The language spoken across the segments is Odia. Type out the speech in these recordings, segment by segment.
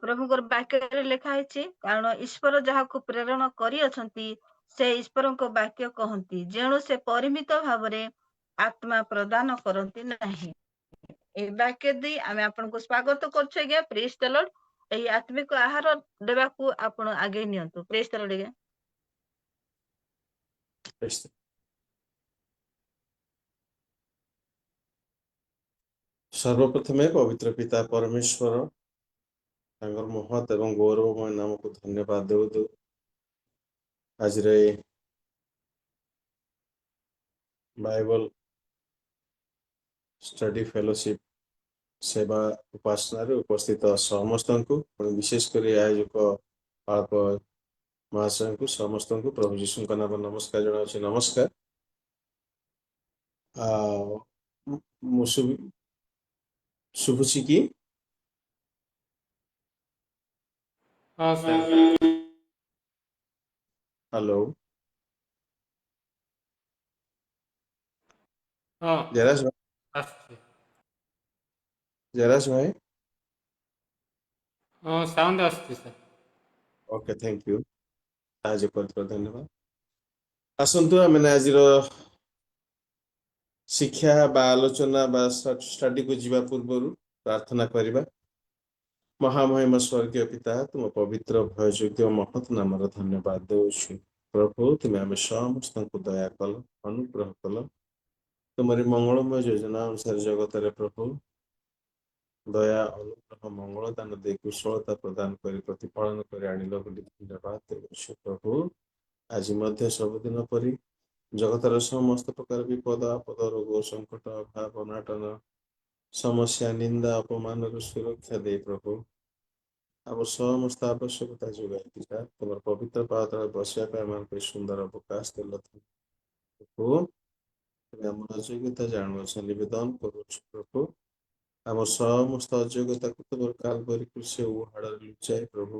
ପ୍ରଭୁଙ୍କର ବାକ୍ୟରେ ଲେଖା ହେଇଛି, କାରଣ ଈଶ୍ୱର ଯାହାକୁ ପ୍ରେରଣ କରିଅଛନ୍ତି ସେ ଈଶ୍ୱରଙ୍କ ବାକ୍ୟ କହନ୍ତି, ଯେଣୁ ସେ ପରିମିତ ଭାବରେ ଆତ୍ମା ପ୍ରଦାନ କରନ୍ତି ନାହିଁ। এই ବାକ୍ୟ ଦେଇ ଆମେ ଆପଣଙ୍କୁ ସ୍ୱାଗତ କରୁଛୁ ଆଜ୍ଞା। ପ୍ରେଜ୍ ଦ ଲର୍ଡ। ଏହି ଆତ୍ମିକ ଆହାର ଦେବାକୁ ଆପଣ ଆଗେଇ ନିଅନ୍ତୁ। ପ୍ରେଜ୍ ଦ ଲର୍ଡ ଆଜ୍ଞା। सर्वप्रथमे पवित्र पिता परमेश्वर तांकर महत एवं गौरवमय नाम को धन्यवाद देउदु। आज रे बाइबल स्टडी फेलोशिप सेवा उपासना रे उपस्थित समस्त को विशेष कर आयोजक आप महाशय को समस्त को प्रभु यीशु का नाम नमस्कार जनाउछि। नमस्कार। शुभुछि की हाँ सर। हेलो हाँ जरास आसछि। भाई। हाँ साउंड आसछि सर। Okay thank you. आज धन्यवाद। आसंतु आम आज शिक्षा बा आलोचना बा स्टडी को जीवा पूर्व प्रार्थना करिबा। महामहिम स्वर्गीय पिता तुम पवित्र भययोग्य महत नाम धन्यवाद देउछु। प्रभु तुम आम समस्त दया कल अनुग्रह कल तुम्हारी मंगलमय योजना अनुसार जगत रे प्रभु दया अनुग्रह मंगल दान दे कुशलता प्रदान कर प्रतिपालन कर आनिल बोली धन्यवाद देउछु। प्रभु आज मध्य सबुदिन परी जगतर समस्त प्रकार विपद आपद रोग संकट अभाव अनाटन समस्या निंदा अपमान सुरक्षा दे प्रभु आम समस्त आवश्यकता जोगाई दिशा तुम पवित्र पाद बसिया आम सुंदर अवकाश देल प्रभु आम अयोग्यता जानुच निवेदन करुच प्रभु आम समस्त अयोग्यता को तुम कालवरी कृषि उहाड़ लुचाई प्रभु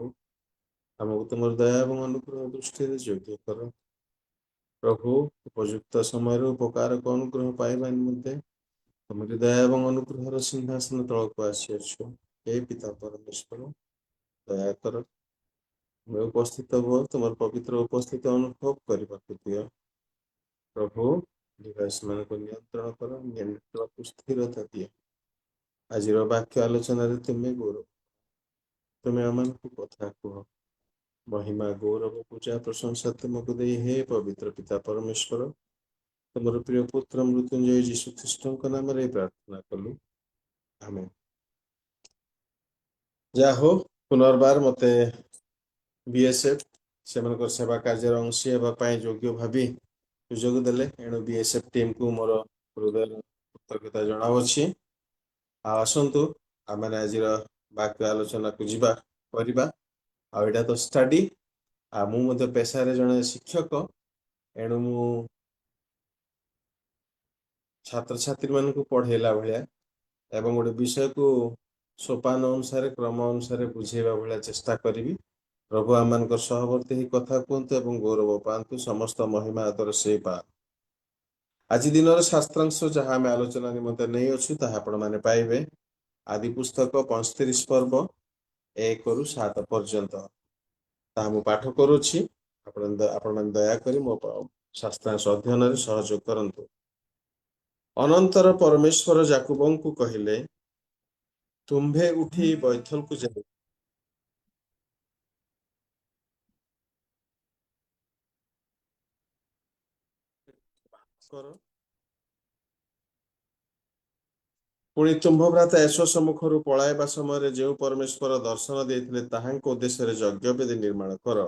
आमको तुम दया और अनुग्रह दृष्टि योग्य कर प्रभु उपयुक्त समय उपकार को अनुग्रह पाइबा निमंते तुम्हारी दया और अनुग्रह सिंहासन तल को आसी हे पिता परमेश्वर दया कर मैं उपस्थित हो तुम पवित्र उपस्थित अनुभव करने दियो प्रभु डिवाइस मान को नियंत्रण कर नेटवर्क स्थिरता दियो। आज वाक्य आलोचना रे तुम्हें गौरव तुम्हें आम को कथा कह महिमा गौरव पूजा प्रशंसा तुमको दे हे पवित्र पिता परमेश्वर तुम प्रिय पुत्र मृत्युंजय जीशु ख्रीष्ट नाम रे प्रार्थना कलु आमेन। जा हो पुनर्बार मते बीएसएफ से सेवा कार्य अंशी होगापी योग्य भावी सुजोग देले एणु बीएसएफ टीम को मोर हृदय कृतज्ञता जनावछि। आसतु आम आज वाक्य आलोचना को जीवा करबा। आइटा तो स्टडी आ मु पेशारे जड़े शिक्षक एणु मु छात्र छात्री मान को पढ़ेला भाया एवं गोटे विषय को सोपान अनुसार क्रम अनुसार बुझेवा भाया चेष्टा करी। प्रभु आम सहवर्ती ही कथा कहतु एवं गौरव पातु समस्त महिमा आदर से पा। आज दिन शास्त्रांश जहाँ आम आलोचना निमंते नहीं अच्छु ताहा आपण माने पाइबे आदि पुस्तक 35 पर्व 1 रु 7 पर्यंत ताहा मु पाठ करुछि। आपण माने दया करी मो शास्त्रांश अध्ययन रे सहयोग करंतु। अनंतर परमेश्वर याकूबं को कहिले तुम्भे उठी बैथल को जाओ कर पुणी तुम्भ भ्राता ऐश्व सम्मुखर पलायबा समय जो परमेश्वर दर्शन देते ताहांको उद्देश्य यज्ञवेदी निर्माण कर।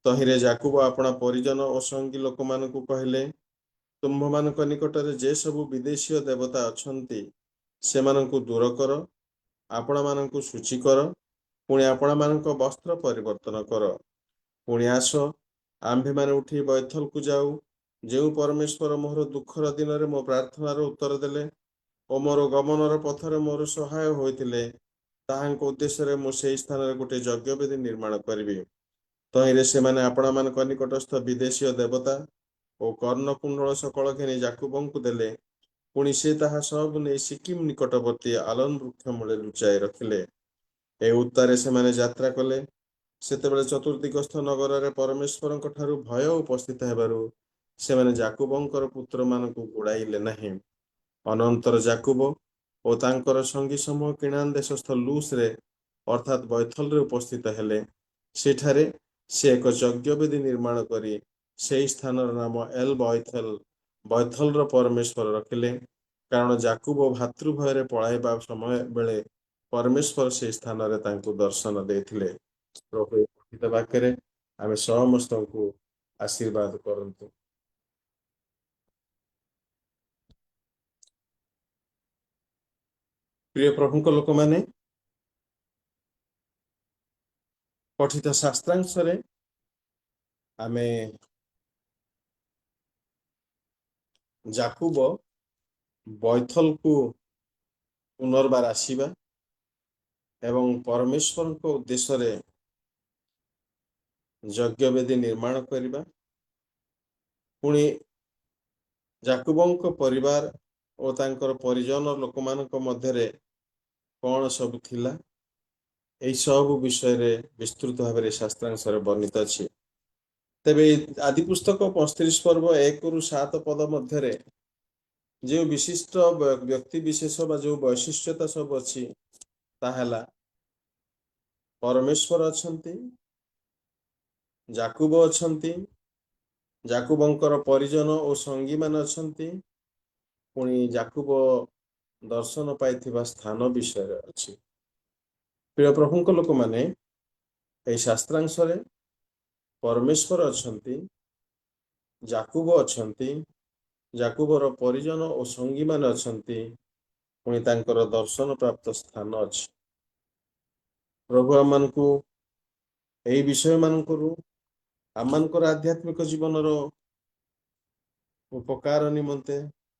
तहिरे याकूब अपना परिजन और संगी लोक मान कहले तुम्भ मान निकट में जे सबु विदेशीय देवता अछंती सेमानंकु दूर कर आपण मानंकु सूची कर पुणी आपण मानंक वस्त्र परिवर्तन कर पुणी आस आंभे माने उठी बैथल को जाऊ जो परमेश्वर मोर दुखर दिन में मो प्रार्थनार उत्तर देले और मोर गमनर पथरे मोर सहाय होइतिले ताहांको उद्देश्य मु सेई स्थान रे गोटे यज्ञवेदी निर्माण करिवि। तहिरे से माने आपणा मान निकटस्थ विदेशीय देवता और कर्णकुंडल सकल घेनी याकूबं को देले पुणी से ताहा सब नहीं सिक्किम निकटवर्ती आलन वृक्ष मूले लुचाई रखिले। ଏ ଉତ୍ତାରେ ସେମାନେ ଯାତ୍ରା କଲେ। ସେତେବେଳେ ଚତୁର୍ଦିଗସ୍ଥ ନଗରରେ ପରମେଶ୍ୱରଙ୍କ ଠାରୁ ଭୟ ଉପସ୍ଥିତ ହେବାରୁ ସେମାନେ ଯାକୁବଙ୍କର ପୁତ୍ରମାନଙ୍କୁ ଗୋଡ଼ାଇଲେ ନାହିଁ। ଅନନ୍ତର ଯାକୁବ ଓ ତାଙ୍କର ସଙ୍ଗୀ ସମୂହ କିଣାନ୍ ଦେଶସ୍ଥ ଲୁସ୍ରେ ଅର୍ଥାତ୍ ବୈଥଲରେ ଉପସ୍ଥିତ ହେଲେ। ସେଠାରେ ସେ ଏକ ଯଜ୍ଞବେଦୀ ନିର୍ମାଣ କରି ସେହି ସ୍ଥାନର ନାମ ଏଲ୍ ବୈଥଲ, ବୈଥଲର ପରମେଶ୍ୱର ରଖିଲେ। କାରଣ ଯାକୁବ ଭାତୃଭୟରେ ପଳାଇବା ସମୟ ବେଳେ ପରମେଶ୍ୱର ସେହି ସ୍ଥାନରେ ତାଙ୍କୁ ଦର୍ଶନ ଦେଇଥିଲେ। ପ୍ରଭୁ ଏ ପଠିତ ବାକ୍ୟରେ ଆମେ ସମସ୍ତଙ୍କୁ ଆଶୀର୍ବାଦ କରନ୍ତୁ। ପ୍ରିୟ ପ୍ରଭୁଙ୍କ ଲୋକମାନେ, ପଠିତ ଶାସ୍ତ୍ରାଂଶରେ ଆମେ ଯାକୁବ ବୈଥଲକୁ ପୁନର୍ବାର ଆସିବା ଏବଂ ପରମେଶ୍ୱରଙ୍କ ଉଦ୍ଦେଶ୍ୟରେ ଯଜ୍ଞବେଦୀ ନିର୍ମାଣ କରିବା, ପୁଣି ଯାକୁବଙ୍କ ପରିବାର ଓ ତାଙ୍କର ପରିଜନ ଲୋକମାନଙ୍କ ମଧ୍ୟରେ କ'ଣ ସବୁ ଥିଲା, ଏହି ସବୁ ବିଷୟରେ ବିସ୍ତୃତ ଭାବରେ ଶାସ୍ତ୍ରାଂଶରେ ବର୍ଣ୍ଣିତ ଅଛି। ତେବେ ଆଦି ପୁସ୍ତକ 35 ପର୍ବ 1ରୁ 7 ପଦ ମଧ୍ୟରେ ଯେଉଁ ବିଶିଷ୍ଟ ବ୍ୟକ୍ତି ବିଶେଷ ବା ଯେଉଁ ବୈଶିଷ୍ଟ୍ୟତା ସବୁ ଅଛି, ତାହା ହେଲା ପରମେଶ୍ୱର ଅଛନ୍ତି, ଯାକୁବ ଅଛନ୍ତି, ଯାକୁବଙ୍କର ପରିଜନ ଓ ସଙ୍ଗୀମାନେ ଅଛନ୍ତି, ପୁଣି ଯାକୁବ ଦର୍ଶନ ପାଇଥିବା ସ୍ଥାନ ବିଷୟରେ ଅଛି। ପ୍ରିୟ ପ୍ରଭୁଙ୍କ ଲୋକମାନେ, ଏହି ଶାସ୍ତ୍ରାଂଶରେ ପରମେଶ୍ୱର ଅଛନ୍ତି, ଯାକୁବ ଅଛନ୍ତି, ଯାକୁବର ପରିଜନ ଓ ସଙ୍ଗୀମାନେ ଅଛନ୍ତି, ପୁଣି ତାଙ୍କର ଦର୍ଶନ ପ୍ରାପ୍ତ ସ୍ଥାନ ଅଛି। ପ୍ରଭୁ ଆମମାନଙ୍କୁ ଏହି ବିଷୟମାନଙ୍କରୁ ଆମମାନଙ୍କର ଆଧ୍ୟାତ୍ମିକ ଜୀବନର ଉପକାର ନିମନ୍ତେ,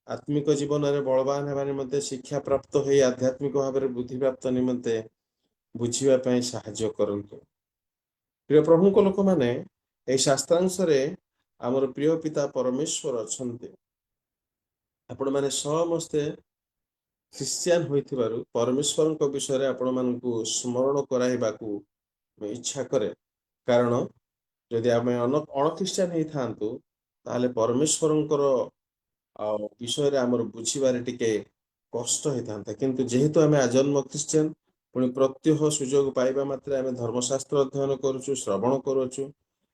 ଆତ୍ମିକ ଜୀବନରେ ବଳବାନ ହେବା ନିମନ୍ତେ, ଶିକ୍ଷା ପ୍ରାପ୍ତ ହୋଇ ଆଧ୍ୟାତ୍ମିକ ଭାବରେ ବୃଦ୍ଧିପ୍ରାପ୍ତ ନିମନ୍ତେ ବୁଝିବା ପାଇଁ ସାହାଯ୍ୟ କରନ୍ତୁ। ପ୍ରିୟ ପ୍ରଭୁଙ୍କ ଲୋକମାନେ, ଏହି ଶାସ୍ତ୍ରାଂଶରେ ଆମର ପ୍ରିୟ ପିତା ପରମେଶ୍ୱର ଅଛନ୍ତି। ଆପଣମାନେ ସମସ୍ତେ ଖ୍ରୀଷ୍ଟିଆନ ହୋଇଥିବାରୁ ପରମେଶ୍ୱରଙ୍କ ବିଷୟରେ ଆପଣମାନଙ୍କୁ ସ୍ମରଣ କରାଇବାକୁ ମୁଁ ଇଚ୍ଛା କରେ। କାରଣ ଯଦି ଆମେ ଅଣଖ୍ରୀଷ୍ଟିଆନ ହେଇଥାନ୍ତୁ, ତାହେଲେ ପରମେଶ୍ୱରଙ୍କର ବିଷୟରେ ଆମର ବୁଝିବାରେ ଟିକେ କଷ୍ଟ ହେଇଥାନ୍ତା। କିନ୍ତୁ ଯେହେତୁ ଆମେ ଆଜନ୍ମ ଖ୍ରୀଷ୍ଟିଆନ, ପୁଣି ପ୍ରତ୍ୟହ ସୁଯୋଗ ପାଇବା ମାତ୍ରେ ଆମେ ଧର୍ମଶାସ୍ତ୍ର ଅଧ୍ୟୟନ କରୁଛୁ, ଶ୍ରବଣ କରୁଛୁ,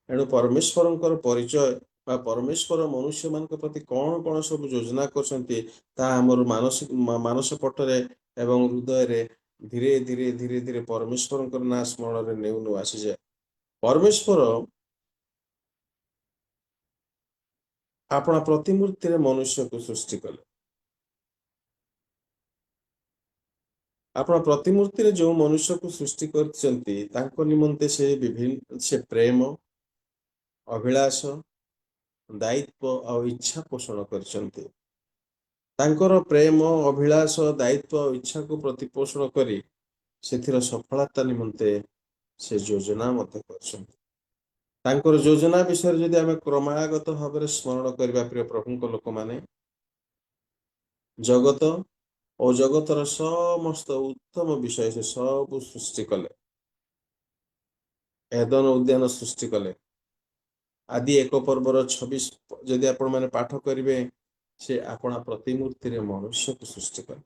ଏଣୁ ପରମେଶ୍ୱରଙ୍କର ପରିଚୟ ବା ପରମେଶ୍ୱର ମନୁଷ୍ୟମାନଙ୍କ ପ୍ରତି କ'ଣ କ'ଣ ସବୁ ଯୋଜନା କରିଛନ୍ତି, ତାହା ଆମର ମାନସ ପଟରେ ଏବଂ ହୃଦୟରେ ଧୀରେ ଧୀରେ ଧୀରେ ଧୀରେ ପରମେଶ୍ୱରଙ୍କର ନାଁ ସ୍ମରଣରେ ନେଉ ନେଉ ଆସିଯାଏ। ପରମେଶ୍ୱର ଆପଣା ପ୍ରତିମୂର୍ତ୍ତିରେ ମନୁଷ୍ୟକୁ ସୃଷ୍ଟି କଲେ। ଆପଣ ପ୍ରତିମୂର୍ତ୍ତିରେ ଯେଉଁ ମନୁଷ୍ୟକୁ ସୃଷ୍ଟି କରିଛନ୍ତି, ତାଙ୍କ ନିମନ୍ତେ ସେ ପ୍ରେମ, ଅଭିଳାଷ, ଦାୟିତ୍ୱ ଆଉ ଇଚ୍ଛା ପୋଷଣ କରିଛନ୍ତି। ତାଙ୍କର ପ୍ରେମ, ଅଭିଳାଷ, ଦାୟିତ୍ୱ ଆଉ ଇଚ୍ଛାକୁ ପ୍ରତିପୋଷଣ କରି ସେଥିର ସଫଳତା ନିମନ୍ତେ ସେ ଯୋଜନା ମଧ୍ୟ କରିଛନ୍ତି। ତାଙ୍କର ଯୋଜନା ବିଷୟରେ ଯଦି ଆମେ କ୍ରମାଗତ ଭାବରେ ସ୍ମରଣ କରିବା, ପ୍ରିୟ ପ୍ରଭୁଙ୍କ ଲୋକମାନେ, ଜଗତ ଓ ଜଗତର ସମସ୍ତ ଉତ୍ତମ ବିଷୟ ସେ ସବୁ ସୃଷ୍ଟି କଲେ। ଏଦନ ଉଦ୍ୟାନ ସୃଷ୍ଟି କଲେ। ଆଦି 1 ପର୍ବର 26 ଯଦି ଆପଣମାନେ ପାଠ କରିବେ, ସେ ଆପଣା ପ୍ରତିମୂର୍ତ୍ତିରେ ମନୁଷ୍ୟକୁ ସୃଷ୍ଟି କଲେ।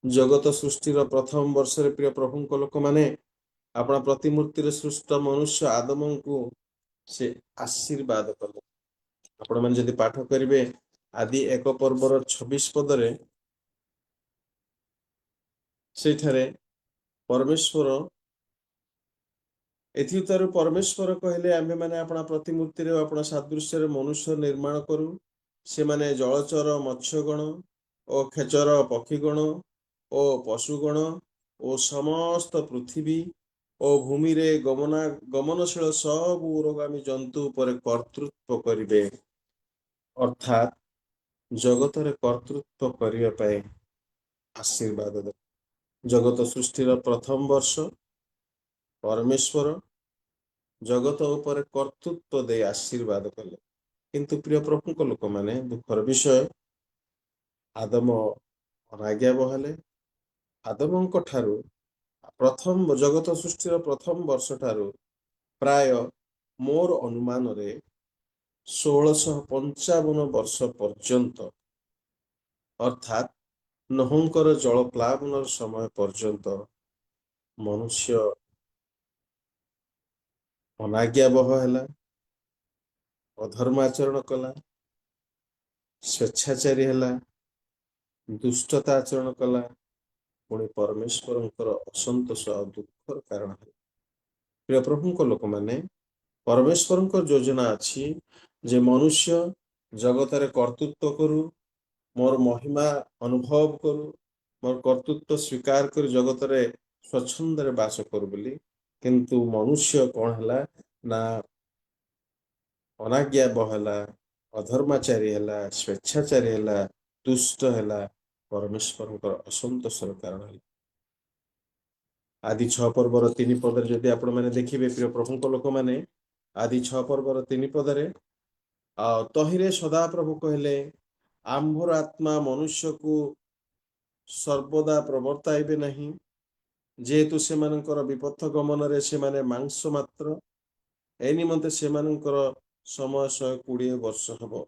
ଜଗତ ସୃଷ୍ଟିର ପ୍ରଥମ ବର୍ଷରେ ପ୍ରିୟ ପ୍ରଭୁଙ୍କ ଲୋକମାନେ, ଆପଣା ପ୍ରତିମୂର୍ତ୍ତିରେ ସୃଷ୍ଟ ମନୁଷ୍ୟ ଆଦମଙ୍କୁ ସେ ଆଶୀର୍ବାଦ କଲେ। ଆପଣମାନେ ଯଦି ପାଠ କରିବେ ଆଦି 1 ପର୍ବର 26 ପଦରେ, ସେଠାରେ ପରମେଶ୍ୱର ଏଥିଉତାରୁ ପରମେଶ୍ୱର କହିଲେ, ଆମ୍ଭେମାନେ ଆପଣା ପ୍ରତିମୂର୍ତ୍ତିରେ ଆପଣା ସାଦୃଶ୍ୟରେ ମନୁଷ୍ୟ ନିର୍ମାଣ କରୁ। ସେମାନେ ଜଳଚର ମତ୍ସ୍ୟଗଣ ଓ ଖେଚର ପକ୍ଷୀଗଣ ଓ ପଶୁଗଣ ଓ ସମସ୍ତ ପୃଥିବୀ ଓ ଭୂମିରେ ଗମନଶୀଳ ସବୁ ଉରଗାମୀ ଜନ୍ତୁ ଉପରେ କର୍ତ୍ତୃତ୍ୱ କରିବେ। ଅର୍ଥାତ୍ ଜଗତରେ କର୍ତ୍ତୃତ୍ୱ କରିବା ପାଇଁ ଆଶୀର୍ବାଦ ଦେବେ। ଜଗତ ସୃଷ୍ଟିର ପ୍ରଥମ ବର୍ଷ ପରମେଶ୍ୱର ଜଗତ ଉପରେ କର୍ତ୍ତୃତ୍ୱ ଦେଇ ଆଶୀର୍ବାଦ କଲେ। କିନ୍ତୁ ପ୍ରିୟ ପ୍ରଭୁଙ୍କ ଲୋକମାନେ, ଦୁଃଖର ବିଷୟ, ଆଦମ ଅନାଜ୍ଞାବହ ହେଲେ। ଆଦମଙ୍କ ଠାରୁ प्रथम जगत सृष्टिर प्रथम वर्ष ठारू प्राय मोर अनुमानरे 1655 वर्ष पर्यंत अर्थात नहुंकर जल प्लावनर समय पर्यंत मनुष्य अनाज्ञाबह है, अधर्माचरण कला, स्वेच्छाचारी है, दुष्टता आचरण कला, पुणी परमेश्वर असंतोष और दुखर कारण है। प्रिय प्रभु लोक मैंने परमेश्वर योजना अच्छी जे मनुष्य जगत कर्तृत्व करू, मोर महिमा अनुभव करू, मोर कर्तृत्व स्वीकार कर जगत रे स्वच्छंद रे बास करू बोली, किंतु मनुष्य कौन है ना अनाज्ञा बहला, अधर्माचारी है, स्वेच्छाचारी है, दुष्ट है, परमेश्वर असंतोषर कारण है। आदि 6 पर्वर 3 पदर जदि आपण माने देखिबे प्रिय प्रभु लोक माने आदि 6 पर्वर 3 पदरे तहिरे सदा प्रभु कहले आंभर आत्मा मनुष्य को सर्वदा प्रवर्ताइबे नहीं, जेहेतु से मानकर विपथ गमन रे से माने मांस मात्र ए निमंते से मानकर समय 120 वर्ष हबो।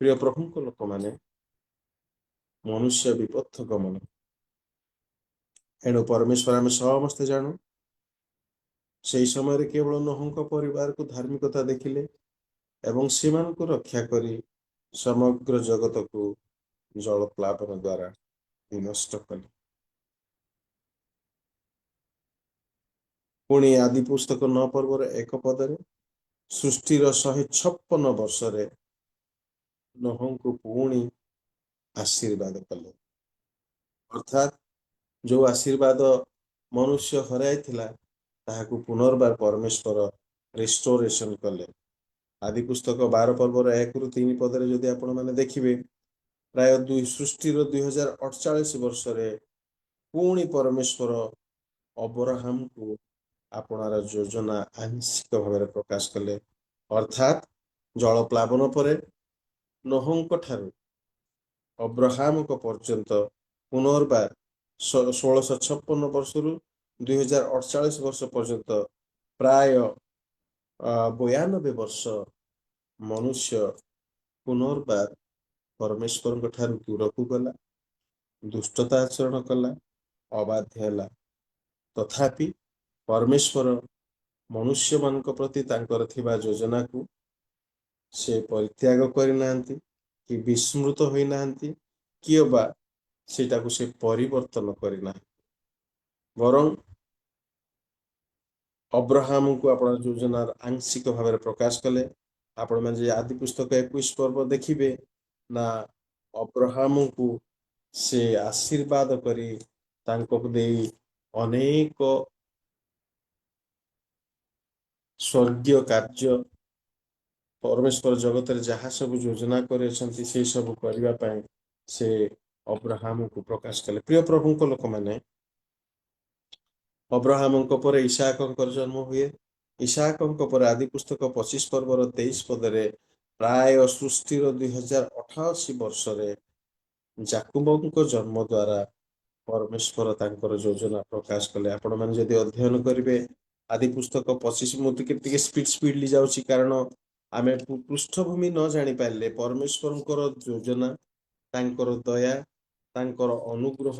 प्रिय प्रभु लोक माने मनुष्य विपथ गमन एणु परमेश्वर आम समस्ते जानू से समय केवल नहुंक परिवार को धार्मिकता देखिले एवं सीमान को रक्षा करी समग्र जगत को जल प्लावन द्वारा विनष्ट कले। पुणी आदि पुस्तक 9 पर्वर 1 पदरे सृष्टिर 156 वर्ष नहुंक पुणी आशीर्वाद कले, अर्थात जो आशीर्वाद मनुष्य हराई थिला ताहाकु पुनर्बार परमेश्वर रिस्टोरेशन कले। आदि पुस्तक 12 पर्वर 1 रु 3 पदरे जदि आपण माने देखिबे प्राय सृष्टिर 2048 वर्ष पुणी परमेश्वर अब्राहम को आपणार योजना आंशिक भाव प्रकाश कले, अर्थात जल प्लावन परे नहुंक ठारू अब्राहम को पर्यंत पुनर्बार 1656 वर्ष रु 2048 वर्ष पर्यंत प्राय 92 वर्ष मनुष्य पुनर्बार परमेश्वर ठारू दूर को गला, दुष्टता आचरण कला, अबाध्य है, तथापि परमेश्वर मनुष्य मान प्रति तांकर थिबा योजना को से परित्याग करिनांती कि विस्मृत होई नांती कि बा सेटा को से परिवर्तन करिना, वरं अब्राहम को अपना योजना आंशिक भाव प्रकाश कले। आपण माने आदि पुस्तक 21 पर्व देखिबे ना अब्राहम को से आशीर्वाद करी तांको देई अनेक स्वर्गीय कार्य परमेश्वर जगत रे जहाँ सब योजना करे से सब करबा पय से अब्राहम को प्रकाश कले। प्रिय प्रभु को लोक माने अब्राहम को पर इसहाक जन्म हुए, इसहाक पर आदि पुस्तक 25 पर्वर 23 पदरे प्राय सृष्टिर 2088 वर्ष जाकुब जन्म द्वारा परमेश्वर तांकर योजना प्रकाश कले। आपण माने जदि अध्ययन करिवे आदि पुस्तक 25 मुझे स्पीड जाउची कारण आमे पृष्ठभूमि न जानी पारे परमेश्वर योजना तांकर दया तांकर अनुग्रह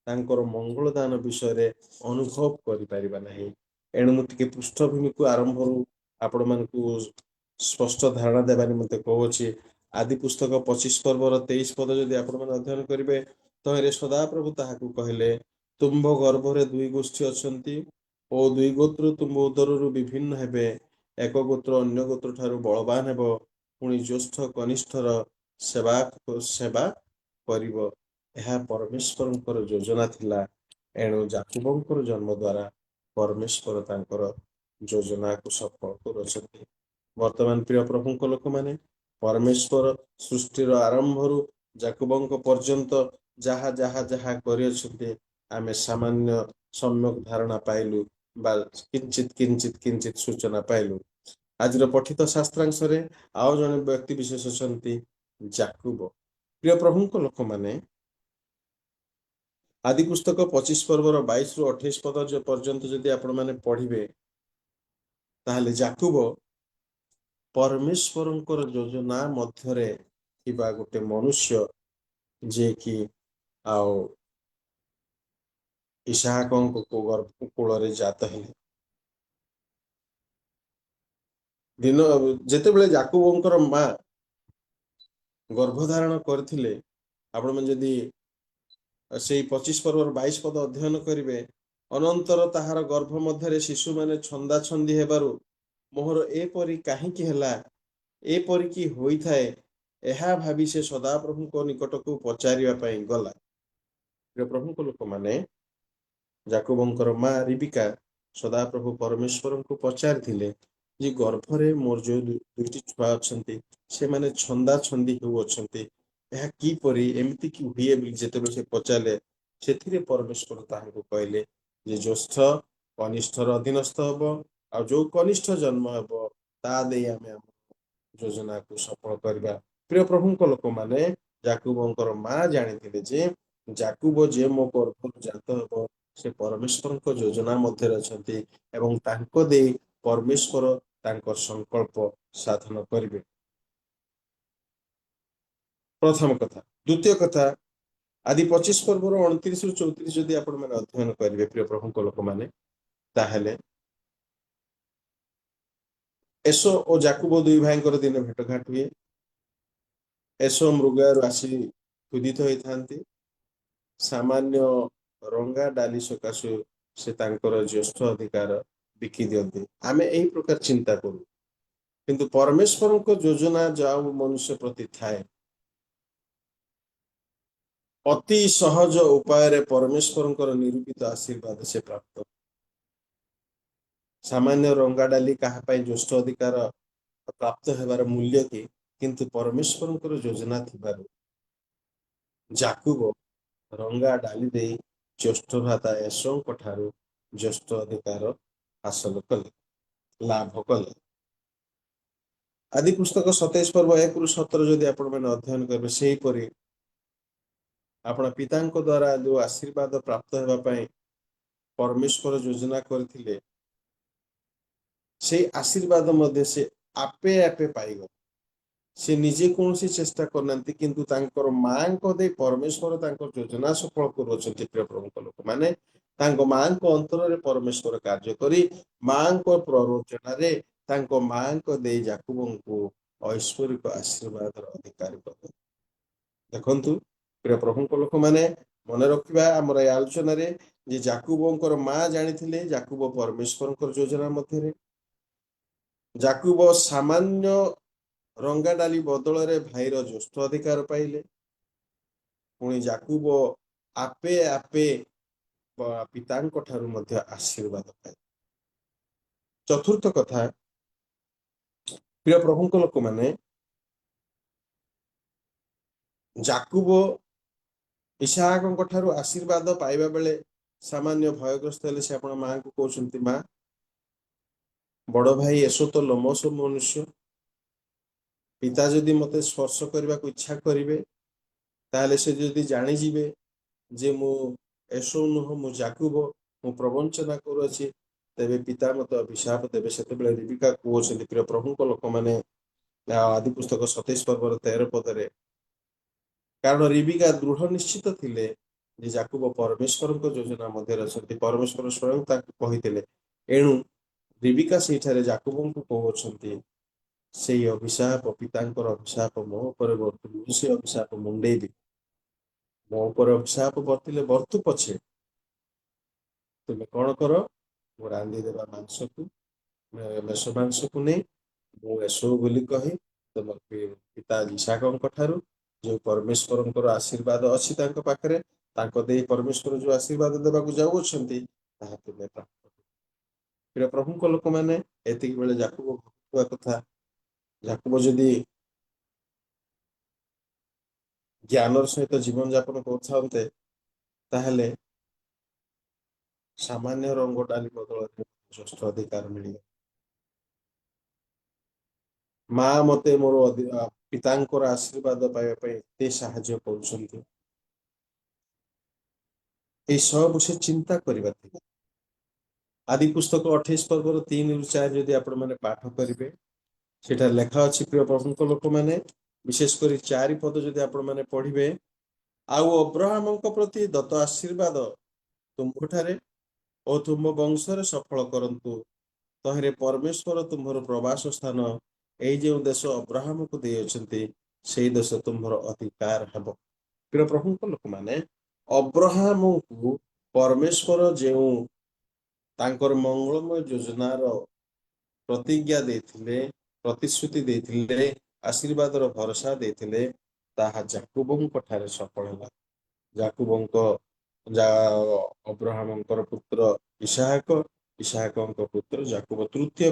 तांकर मंगल दान विषय अनुभव करि परिबा नाही। एणु मुझे पृष्ठभूमि को आरंभ आपण मानकु स्पष्ट धारणा देवा निमंते कहूची आदि पुस्तक 25 पर्वर 23 पद जदि आपण माने अध्ययन करिवे तहिरे सदा प्रभु ताहाकु कहले तुम्भ गर्भरे 2 गोष्ठी अछंती ओ 2 गोत्र तुम्भ उदररु विभिन्न हेबे, एक गोत्र अन्य गोत्र ठारू बलवान हेबो, पुणी ज्येष्ठ कनिष्ठर सेवा करिवो। यह परमेश्वर योजना थिला। एणु जाकुबंकर जन्म द्वारा परमेश्वर तांकर योजना को सफल करछथि। वर्तमान प्रिय प्रभु लोक माने परमेश्वर सृष्टिर आरंभरु जाकुबंक पर्यंत जहाँ जहाँ जहाँ करियछथि आमे सामान्य सम्यक धारणा पाइलु बा किंचित किंचित किंचित सूचना पाइलु। आज पठित शास्त्रांश रे आउ जने व्यक्ति विशेष अछंती जाकुब। प्रिय प्रभु लोक माने आदि पुस्तक 25 पर्वर 22 रु 28 पद पर्यंत जदि आपण माने पढ़िबे ताहले जाकुब परमेश्वरंकर योजना मध्यरे थिबा गोटे मनुष्य जे कि आओ इसहाकंक को गर्भ कूल जात हेले दिन जेतेबेले जाकुबंकर माँ गर्भधारण करथिले आपण मन जदि से 25 पर्वर 22 पद अध्ययन करिवे अनंतर ताहार गर्भ मध्यरे शिशु माने छंदा छंदी हेबारु मोहर एपरि काहीकि हेला एपरि कि होई थाए एहा भाबी से सदा प्रभु को निकट को पचारिया पई गला प्रभु को लोक माने जाकुबंकर माँ रिबिका सदा प्रभु परमेश्वर को पचारिथिले जे गर्भरे मोर जो दुईटी छुआ अछंती से माने छंदा छंदी हो अछंती एहा की परि एमिति कि हुए बिल जेतेबे से पचाले सेथिरे परमेश्वर ताहाको कहले जे ज्येष्ठ कनिष्ठर अधीनस्थ हबो आ जो कनिष्ठ जन्म हबो ता देई आमे योजना को सफल करबा प्रिय प्रभु को लोक माने जाकुबंकर माँ जानिथिले जे जाकुब जे मो गर्भ जात हबो से परमेश्वर को योजना मध्य अछंती एवं तांको देई परमेश्वर तांकर संकल्प साधन करिवे प्रथम कथा द्वितीय कथा आदि 25 पर्वर 29 रु 34 जदि आपण माने अध्ययन करिवे प्रिय प्रभु को लोक माने ताहेले एसो ओ जाकुब दुई भाईंकर दिन भेटघाट हुए एसो मृगयारु आसी खुदित होइथांती सामान्य रंगा डाली सकाशु से तांकर ज्येष्ठ अधिकार बिकी दियंती आमे एही प्रकार चिंता करू किंतु परमेश्वर को योजना जाऊ मनुष्य प्रति थाए अति सहज उपाय रे परमेश्वर निरूपित आशीर्वाद से प्राप्त सामान्य रंगा डाली कहा पाई ज्येष्ठ अधिकार प्राप्त हेबार मूल्य की किंतु परमेश्वर योजना थिबारु जाकुब रंगा डाली दे ज्येष्ठ भ्राता एसों ठारू ज्येष्ठ अधिकार हासिल कले लाभ कले आदि पुस्तक 27 पर्व 1 रु 17 जदि आपण माने अध्ययन करबे सेही परि आपण पितांको द्वारा जो आशीर्वाद प्राप्त हेबा पई परमेश्वर योजना करथिले से आशीर्वाद मध्य से आपे आपे पाइगो से निजे कौन सी चेष्टा करनांती किंतु तांकर मां को दे परमेश्वर तांकर योजना सफल करूछंती प्रिय प्रभु लोक माने तांको मां को अंतर रे परमेश्वर कार्य करी मां को प्ररोचना रे तांको मां को दे जाकुबं को ऐश्वर्यिक आशीर्वाद अधिकारी कर देखंतु प्रिय प्रभु लोक माने मन रखिबा हमर आलोचना रे जे जाकुबंकर मां जानिथिले जाकुब परमेश्वरकर योजना मध्य रे जाकुब सामान्य रंगा डाली बदल रे भाईर ज्येष्ठ अधिकार पाइले पुणी जाकुब आपे आपे पितांक ठारू मध्य आशीर्वाद पाए चतुर्थ कथा प्रिय प्रभु लोक माने जाकुब इसहाक ठारू आशीर्वाद पाइबा बेले सामान्य भयग्रस्त हेले से आपण मां को कहउछंती मां बड़ भाई एसो तो लमस मनुष्य पिता जदि मते स्पर्श करने को इच्छा करेंगे ताले से जदि जानी जीवे जे मु एसो नुह मु जाकुब मु प्रवंचना करुछि तेबे पिता मते अभिशाप देबे सेते बेले रिबिका कहउछंती प्रिय प्रभु को लोक माने आदि पुस्तक 27 पर्व 13 पदरे कारण रिबिका दृढ़ निश्चित थिले जे जाकुब परमेश्वर को योजना मध्य अछंती परमेश्वर स्वयं ताकू कहिथिले एणु रिबिका सेठारे जाकुब को कहउछंती से अभिशाप पितांकर अभिशाप मो पर वर्तु से अभिशाप मुंडेबी मो पर अभिशाप वर्तिले वर्तु पछे तुम कौन कर मु रांधि देवा मांस को मेष मांस को नहीं मु एसो बोली कही तुम पिता इसहाक ठारू जो परमेश्वर आशीर्वाद अच्छी पाखरे तांको देई परमेश्वर जो आशीर्वाद देवा जाऊ तुम्हें प्राप्त प्रिय प्रभु लोक मैंने एतिक बेले जाकुब भुगतुवा कथा जाकुब जदि ज्ञानर सहित जीवन यापन करते ताहले सामान्य रंग डाली बदल ज्येष्ठ अधिकार मिले माँ मते मोर पितांकर आशीर्वाद पाइबा एते साहाय्य करुछंती এই ସବୁ ସେ ଚିନ୍ତା କରିବା ଥିଲା। ଆଦି ପୁସ୍ତକ 28 ପର୍ବର 3-4 ଯଦି ଆପଣ ମାନେ ପାଠ କରିବେ, ସେଟା ଲେଖା ଅଛି ପ୍ରିୟ ପ୍ରଭୁଙ୍କ ଲୋକମାନେ, ବିଶେଷ କରି 4 ପଦ ଯଦି ଆପଣ ମାନେ ପଢିବେ, ଆଉ ଅବ୍ରାହମଙ୍କ ପ୍ରତି ଦତ୍ତ ଆଶୀର୍ବାଦ ତୁମ୍ଭଠାରେ ଓ ତୁମ ବଂଶରେ ସଫଳ କରନ୍ତୁ। ତହିଁରେ ପରମେଶ୍ୱର ତୁମ୍ଭର ପ୍ରବାସ ସ୍ଥାନ, ଏଇ ଯେଉଁ ଦେଶ ଅବ୍ରାହମକୁ ଦେଇଅଛନ୍ତି, ସେଇ ଦେଶ ତୁମ୍ଭର ଅଧିକାର ହେବ। ପ୍ରିୟ ପ୍ରଭୁଙ୍କ ଲୋକମାନେ, ଅବ୍ରାହମକୁ ପରମେଶ୍ୱର ଯେଉଁ ତାଙ୍କର ମଙ୍ଗଳମୟ ଯୋଜନାର ପ୍ରତିଜ୍ଞା ଦେଇଥିଲେ, ପ୍ରତିଶ୍ରୁତି ଦେଇଥିଲେ, ଆଶୀର୍ବାଦର ଭରସା ଦେଇଥିଲେ, ତାହା ଯାକୁବଙ୍କ ଠାରେ ସଫଳ ହେଲା। ଯାକୁବଙ୍କ ଅବ୍ରାହମଙ୍କର ପୁତ୍ର ଇସାହାକ, ଇସାହାକଙ୍କ ପୁତ୍ର ଯାକୁବ ଦ୍ୱିତୀୟ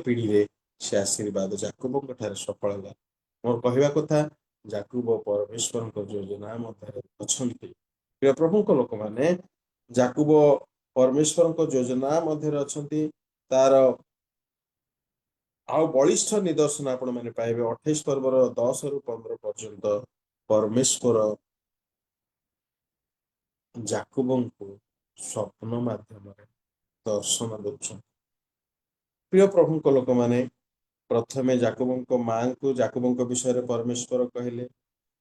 ପିଢିରେ ସେ ଆଶୀର୍ବାଦ ଯାକୁବଙ୍କ ଠାରେ ସଫଳ ହେଲା। ମୋର କହିବା କଥା, ଯାକୁବ ପରମେଶ୍ୱରଙ୍କ ଯୋଜନା ମଧ୍ୟରେ ଅଛନ୍ତି। ପ୍ରିୟ ପ୍ରଭୁଙ୍କ ଲୋକମାନେ, ଯାକୁବ ପରମେଶ୍ୱରଙ୍କ ଯୋଜନା ମଧ୍ୟରେ ଅଛନ୍ତି। ତାର ଆଉ ବଳିଷ୍ଠ ନିଦର୍ଶନ ଆପଣ ମାନେ ପାଇବେ 28 ପର୍ବର 10ରୁ 15 ପର୍ଯ୍ୟନ୍ତ। ପରମେଶ୍ୱର ଯାକୁବଙ୍କୁ ସ୍ୱପ୍ନ ମାଧ୍ୟମରେ ଦର୍ଶନ ଦେଉଛନ୍ତି। ପ୍ରିୟ ପ୍ରଭୁଙ୍କ ଲୋକମାନେ, ପ୍ରଥମେ ଯାକୁବଙ୍କ ମାଙ୍କୁ ଯାକୁବଙ୍କ ବିଷୟରେ ପରମେଶ୍ୱର କହିଲେ।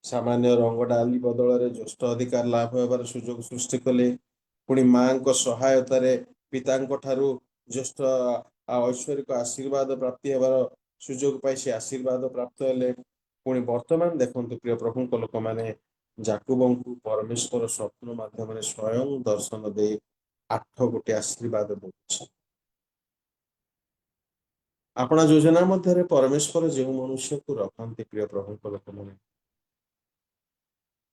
ସାମାନ୍ୟ ରଙ୍ଗ ଡାଲି ବଦଳରେ ଜ୍ୟେଷ୍ଠ ଅଧିକାର ଲାଭ ହେବାର ସୁଯୋଗ ସୃଷ୍ଟି କଲେ। ପୁଣି ମାଙ୍କ ସହାୟତାରେ ପିତାଙ୍କ ଠାରୁ ଜ୍ୟେଷ୍ଠ ଐଶ୍ୱରିକ ଆଶୀର୍ବାଦ ପ୍ରାପ୍ତି ହେବାର ସୁଯୋଗ ପାଇ ସେ ଆଶୀର୍ବାଦ ପ୍ରାପ୍ତ ହେଲେ। ପୁଣି ବର୍ତ୍ତମାନ ଦେଖନ୍ତୁ ପ୍ରିୟ ପ୍ରଭୁଙ୍କ ଲୋକମାନେ, ଯାକୁବଙ୍କୁ ପରମେଶ୍ୱର ସ୍ୱପ୍ନ ମାଧ୍ୟମରେ ସ୍ୱୟଂ ଦର୍ଶନ ଦେଇ 8 ଗୋଟି ଆଶୀର୍ବାଦ ଦେଉଛି। ଆପଣା ଯୋଜନା ମଧ୍ୟରେ ପରମେଶ୍ୱର ଯେଉଁ ମନୁଷ୍ୟକୁ ରଖନ୍ତି, ପ୍ରିୟ ପ୍ରଭୁଙ୍କ ଲୋକମାନେ,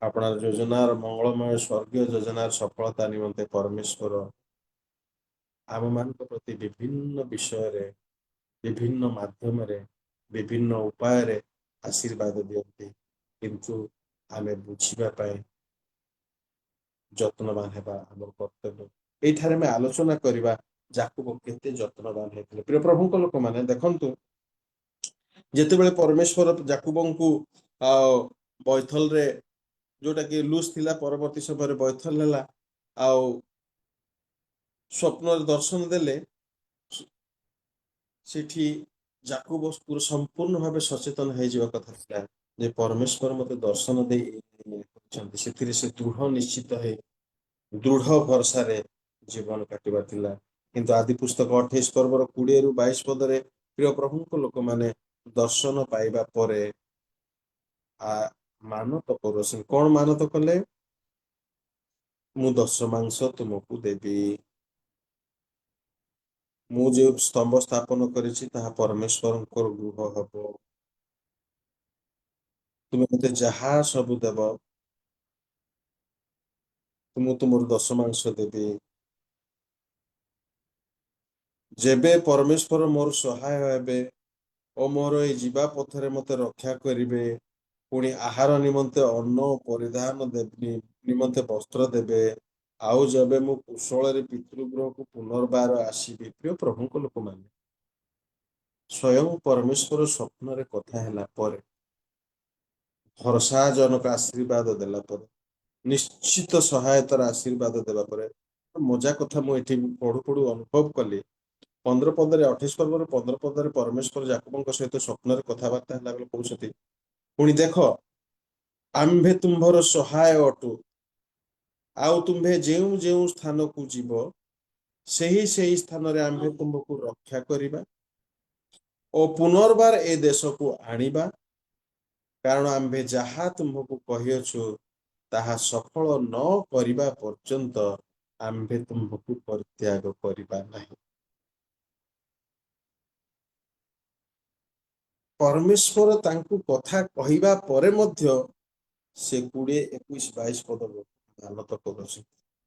ଆପଣାର ଯୋଜନାର ମଙ୍ଗଳମୟ ସ୍ୱର୍ଗୀୟ ଯୋଜନାର ସଫଳତା ନିମନ୍ତେ ପରମେଶ୍ୱର ଆମମାନଙ୍କ ପ୍ରତି ବିଭିନ୍ନ ବିଷୟରେ, ବିଭିନ୍ନ ମାଧ୍ୟମରେ, ବିଭିନ୍ନ ଉପାୟରେ ଆଶୀର୍ବାଦ ଦିଅନ୍ତି। କିନ୍ତୁ ଆମେ ବୁଝିବା ପାଇଁ ଯତ୍ନବାନ ହେବା ଆମର କର୍ତ୍ତବ୍ୟ। ଏଇଠାରେ ଆମେ ଆଲୋଚନା କରିବା ଯାକୁବ କେତେ ଯତ୍ନବାନ ହେଇଥିଲେ। ପ୍ରିୟ ପ୍ରଭୁଙ୍କ ଲୋକମାନେ ଦେଖନ୍ତୁ, ଯେତେବେଳେ ପରମେଶ୍ୱର ଯାକୁବଙ୍କୁ ବୈଥଲରେ, ଯୋଉଟା କି ଲୁଜ ଥିଲା, ପରବର୍ତ୍ତୀ ସମୟରେ ବୈଥଲ ହେଲା, ଆଉ ସ୍ୱପ୍ନରେ ଦର୍ଶନ ଦେଲେ, ସେଠି ଯାକୁବ ସମ୍ପୂର୍ଣ୍ଣ ଭାବେ ସଚେତନ ହେଇଯିବା କଥା ଥିଲା ଯେ ପରମେଶ୍ୱର ମତେ ଦର୍ଶନ ଦେଇଛନ୍ତି। ସେଥିରେ ସେ ଦୃଢ ନିଶ୍ଚିତ ହେଇ ଦୃଢ ଭରସାରେ ଜୀବନ କାଟିବା ଥିଲା। କିନ୍ତୁ ଆଦି ପୁସ୍ତକ 28 ପର୍ବର 20ରୁ 22 ପଦରେ ପ୍ରିୟ ପ୍ରଭୁଙ୍କ ଲୋକମାନେ ଦର୍ଶନ ପାଇବା ପରେ ମାନତ କରୁଛନ୍ତି। କଣ ମାନତ କଲେ? ମୁଁ 10 ମାଂସ ତୁମକୁ ଦେବି। ମୁଁ ଯେଉଁ ସ୍ତମ୍ଭ ସ୍ଥାପନ କରିଛି ତାହା ପରମେଶ୍ୱରଙ୍କର ଗୃହ ହବ। ତୁମେ ମତେ ଯାହା ସବୁ ଦେବ, ମୁଁ ତୁମର 10 ମାଂସ ଦେବି। ଯେବେ ପରମେଶ୍ୱର ମୋର ସହାୟ ହେବେ ଓ ମୋର ଏଇ ଯିବା ପଥରେ ମତେ ରକ୍ଷା କରିବେ, ପୁଣି ଆହାର ନିମନ୍ତେ ଅନ୍ନ ପରିଧାନ ନିମନ୍ତେ ବସ୍ତ୍ର ଦେବେ, ଆଉ ଯେବେ ମୁଁ କୁଶଳରେ ପିତୃଗୃହକୁ ପୁନର୍ବାର ଆସିବି। ପ୍ରିୟ ପ୍ରଭୁଙ୍କ ଲୋକମାନେ, ସ୍ୱୟଂ ପରମେଶ୍ୱର ସ୍ୱପ୍ନରେ କଥା ହେଲା ପରେ, ଭରସାଜନକ ଆଶୀର୍ବାଦ ଦେଲା ପରେ, ନିଶ୍ଚିତ ସହାୟତାର ଆଶୀର୍ବାଦ ଦେଲା ପରେ, ମଜା କଥା ମୁଁ ଏଠି ପଢୁ ପଢୁ ଅନୁଭବ କଲି। 15 ପଦରେ 28 ପର୍ବର 15 ପଦରେ ପରମେଶ୍ୱର ଯାକୁବଙ୍କ ସହିତ ସ୍ୱପ୍ନରେ କଥାବାର୍ତ୍ତା ହେଲା ବେଳେ କହୁଛନ୍ତି, ପୁଣି ଦେଖ ଆମ୍ଭେ ତୁମ୍ଭର ସହାୟ ଅଟୁ, ଆଉ ତୁମ୍ଭେ ଯେଉଁ ଯେଉଁ ସ୍ଥାନକୁ ଯିବ ସେହି ସ୍ଥାନରେ ଆମ୍ଭେ ତୁମ୍ଭକୁ ରକ୍ଷା କରିବା ଓ ପୁନର୍ବାର ଏ ଦେଶକୁ ଆଣିବା, କାରଣ ଆମ୍ଭେ ଯାହା ତୁମ୍ଭକୁ କହିଅଛୁ ତାହା ସଫଳ ନ କରିବା ପର୍ଯ୍ୟନ୍ତ ଆମ୍ଭେ ତୁମ୍ଭକୁ ପରିତ୍ୟାଗ କରିବା ନାହିଁ। ପରମେଶ୍ୱର ତାଙ୍କୁ କଥା କହିବା ପରେ ମଧ୍ୟ ସେ 20, 21, 22 ପଦ ମାନତ କରୁଛି।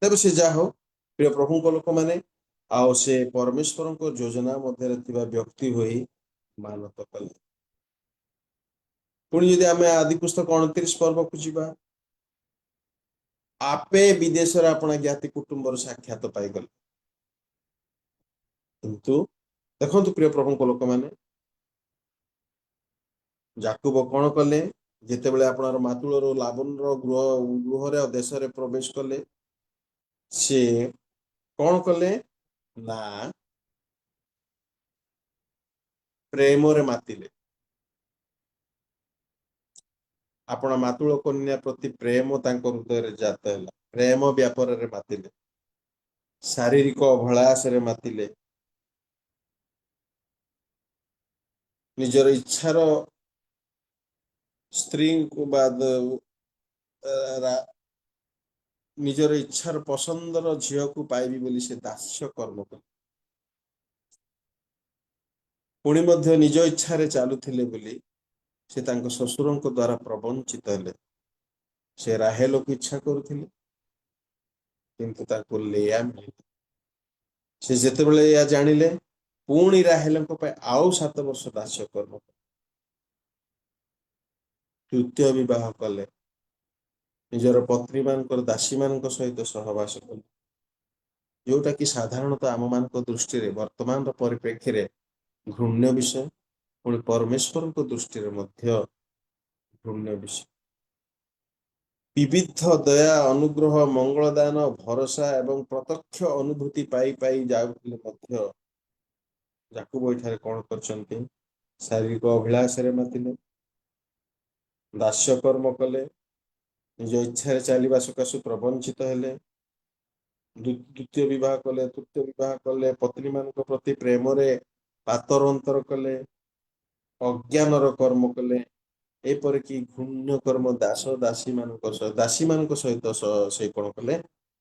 ତେବେ ସେ ଯାହା ହଉ, ପ୍ରିୟ ପ୍ରଭୁଙ୍କ ଲୋକମାନେ, ଆଉ ସେ ପରମେଶ୍ୱରଙ୍କ ଯୋଜନା ମଧ୍ୟରେ ଥିବା ବ୍ୟକ୍ତି ହୋଇ ମାନତ କଲେ। ପୁଣି ଯଦି ଆମେ ଆଦି ପୁସ୍ତକ 29 ପର୍ବକୁ ଯିବା, ଆପେ ବିଦେଶରେ ଆପଣା ଜ୍ଞାତି କୁଟୁମ୍ବର ସାକ୍ଷାତ ପାଇଗଲେ। କିନ୍ତୁ ଦେଖନ୍ତୁ ପ୍ରିୟ ପ୍ରଭୁଙ୍କ ଲୋକମାନେ, ଯାକୁବ କଣ କଲେ? ଯେତେବେଳେ ଆପଣର ମାତୁଳର ଲାବଣର ଗୃହରେ ଦେଶରେ ପ୍ରବେଶ କଲେ, ସେ କଣ କଲେ ନା ପ୍ରେମରେ ମାତିଲେ। ଆପଣ ମାତୁଳ କନ୍ୟା ପ୍ରତି ପ୍ରେମ ତାଙ୍କ ହୃଦୟରେ ଜାତ ହେଲା। ପ୍ରେମ ବ୍ୟାପାରରେ ମାତିଲେ, ଶାରୀରିକ ଅଭିଳାଷରେ ମାତିଲେ, ନିଜର ଇଚ୍ଛାର ସ୍ତ୍ରୀଙ୍କୁ ବା ନିଜର ଇଚ୍ଛାର ପସନ୍ଦର ଝିଅକୁ ପାଇବି ବୋଲି ସେ ଦାସ୍ୟ କର୍ମ କଲେ। ପୁଣି ମଧ୍ୟ ନିଜ ଇଚ୍ଛାରେ ଚାଲୁଥିଲେ ବୋଲି ସେ ତାଙ୍କ ଶ୍ୱଶୁରଙ୍କ ଦ୍ୱାରା ପ୍ରବଞ୍ଚିତ ହେଲେ। ସେ ରାହେଲକୁ ଇଚ୍ଛା କରୁଥିଲେ, କିନ୍ତୁ ତାକୁ ଲେୟା ମିଳିଲା। ସେ ଯେତେବେଳେ ଏହା ଜାଣିଲେ, ପୁଣି ରାହେଲଙ୍କ ପାଇଁ ଆଉ 7 ବର୍ଷ ଦାସ୍ୟ କର୍ମ କଲେ। ତୃତୀୟ ବିବାହ କଲେ, ନିଜର ପତ୍ନୀ ମାନଙ୍କର ଦାସୀ ମାନଙ୍କ ସହିତ ସହବାସ କଲେ, ଯୋଉଟା କି ସାଧାରଣତଃ ଆମମାନଙ୍କ ଦୃଷ୍ଟିରେ ବର୍ତ୍ତମାନର ପରିପ୍ରେକ୍ଷୀରେ ଘୃଣ୍ୟ ବିଷୟ, ପୁଣି ପରମେଶ୍ୱରଙ୍କ ଦୃଷ୍ଟିରେ ମଧ୍ୟ ଘୃଣ୍ୟ ବିଷୟ। ବିବିଧ ଦୟା, ଅନୁଗ୍ରହ, ମଙ୍ଗଳଦାନ, ଭରସା ଏବଂ ପ୍ରତ୍ୟକ୍ଷ ଅନୁଭୂତି ପାଇ ଯାଉଥିଲେ ମଧ୍ୟ ଯାକୁବ ଏଠାରେ କଣ କରିଛନ୍ତି? ଶାରୀରିକ ଅଭିଳାଷରେ ମାତିଲେ, ଦାସ୍ୟ କର୍ମ କଲେ, ନିଜ ଇଚ୍ଛାରେ ଚାଲିବା ସକାଶୁ ପ୍ରବଞ୍ଚିତ ହେଲେ, ଦ୍ୱିତୀୟ ବିବାହ କଲେ, ତୃତୀୟ ବିବାହ କଲେ, ପତ୍ନୀ ମାନଙ୍କ ପ୍ରତି ପ୍ରେମରେ ପାତର ଅନ୍ତର କଲେ, ଅଜ୍ଞାନର କର୍ମ କଲେ, ଏପରିକି ଘୃଣ୍ୟ କର୍ମ ଦାସୀ ମାନଙ୍କ ସହିତ ସେ କଣ କଲେ?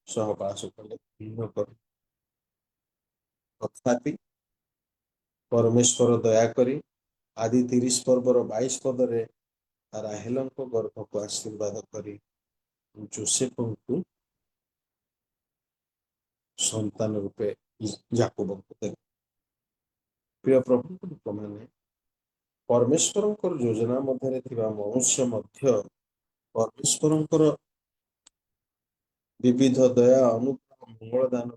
ସହବାସ କଲେ, ଘୃଣ୍ୟ କର୍ମ। ତଥାପି ପରମେଶ୍ୱର ଦୟାକରି ଆଦି 30 ପର୍ବର 22 ପଦରେ ରାହେଲଙ୍କ ଗର୍ଭକୁ ଆଶୀର୍ବାଦ କରି ଯୋସେଫଙ୍କୁ ସନ୍ତାନ ରୂପେ ଯାକୋବଙ୍କୁ ଦେଲେ। ପ୍ରିୟ ପ୍ରଭୁଙ୍କ ଲୋକମାନେ, ପରମେଶ୍ୱରଙ୍କର ଯୋଜନା ମଧ୍ୟରେ ଥିବା ମନୁଷ୍ୟ ମଧ୍ୟ ପରମେଶ୍ୱରଙ୍କର ବିବିଧ ଦୟା, ଅନୁଗ୍ରହ, ମଙ୍ଗଳ ଦାନ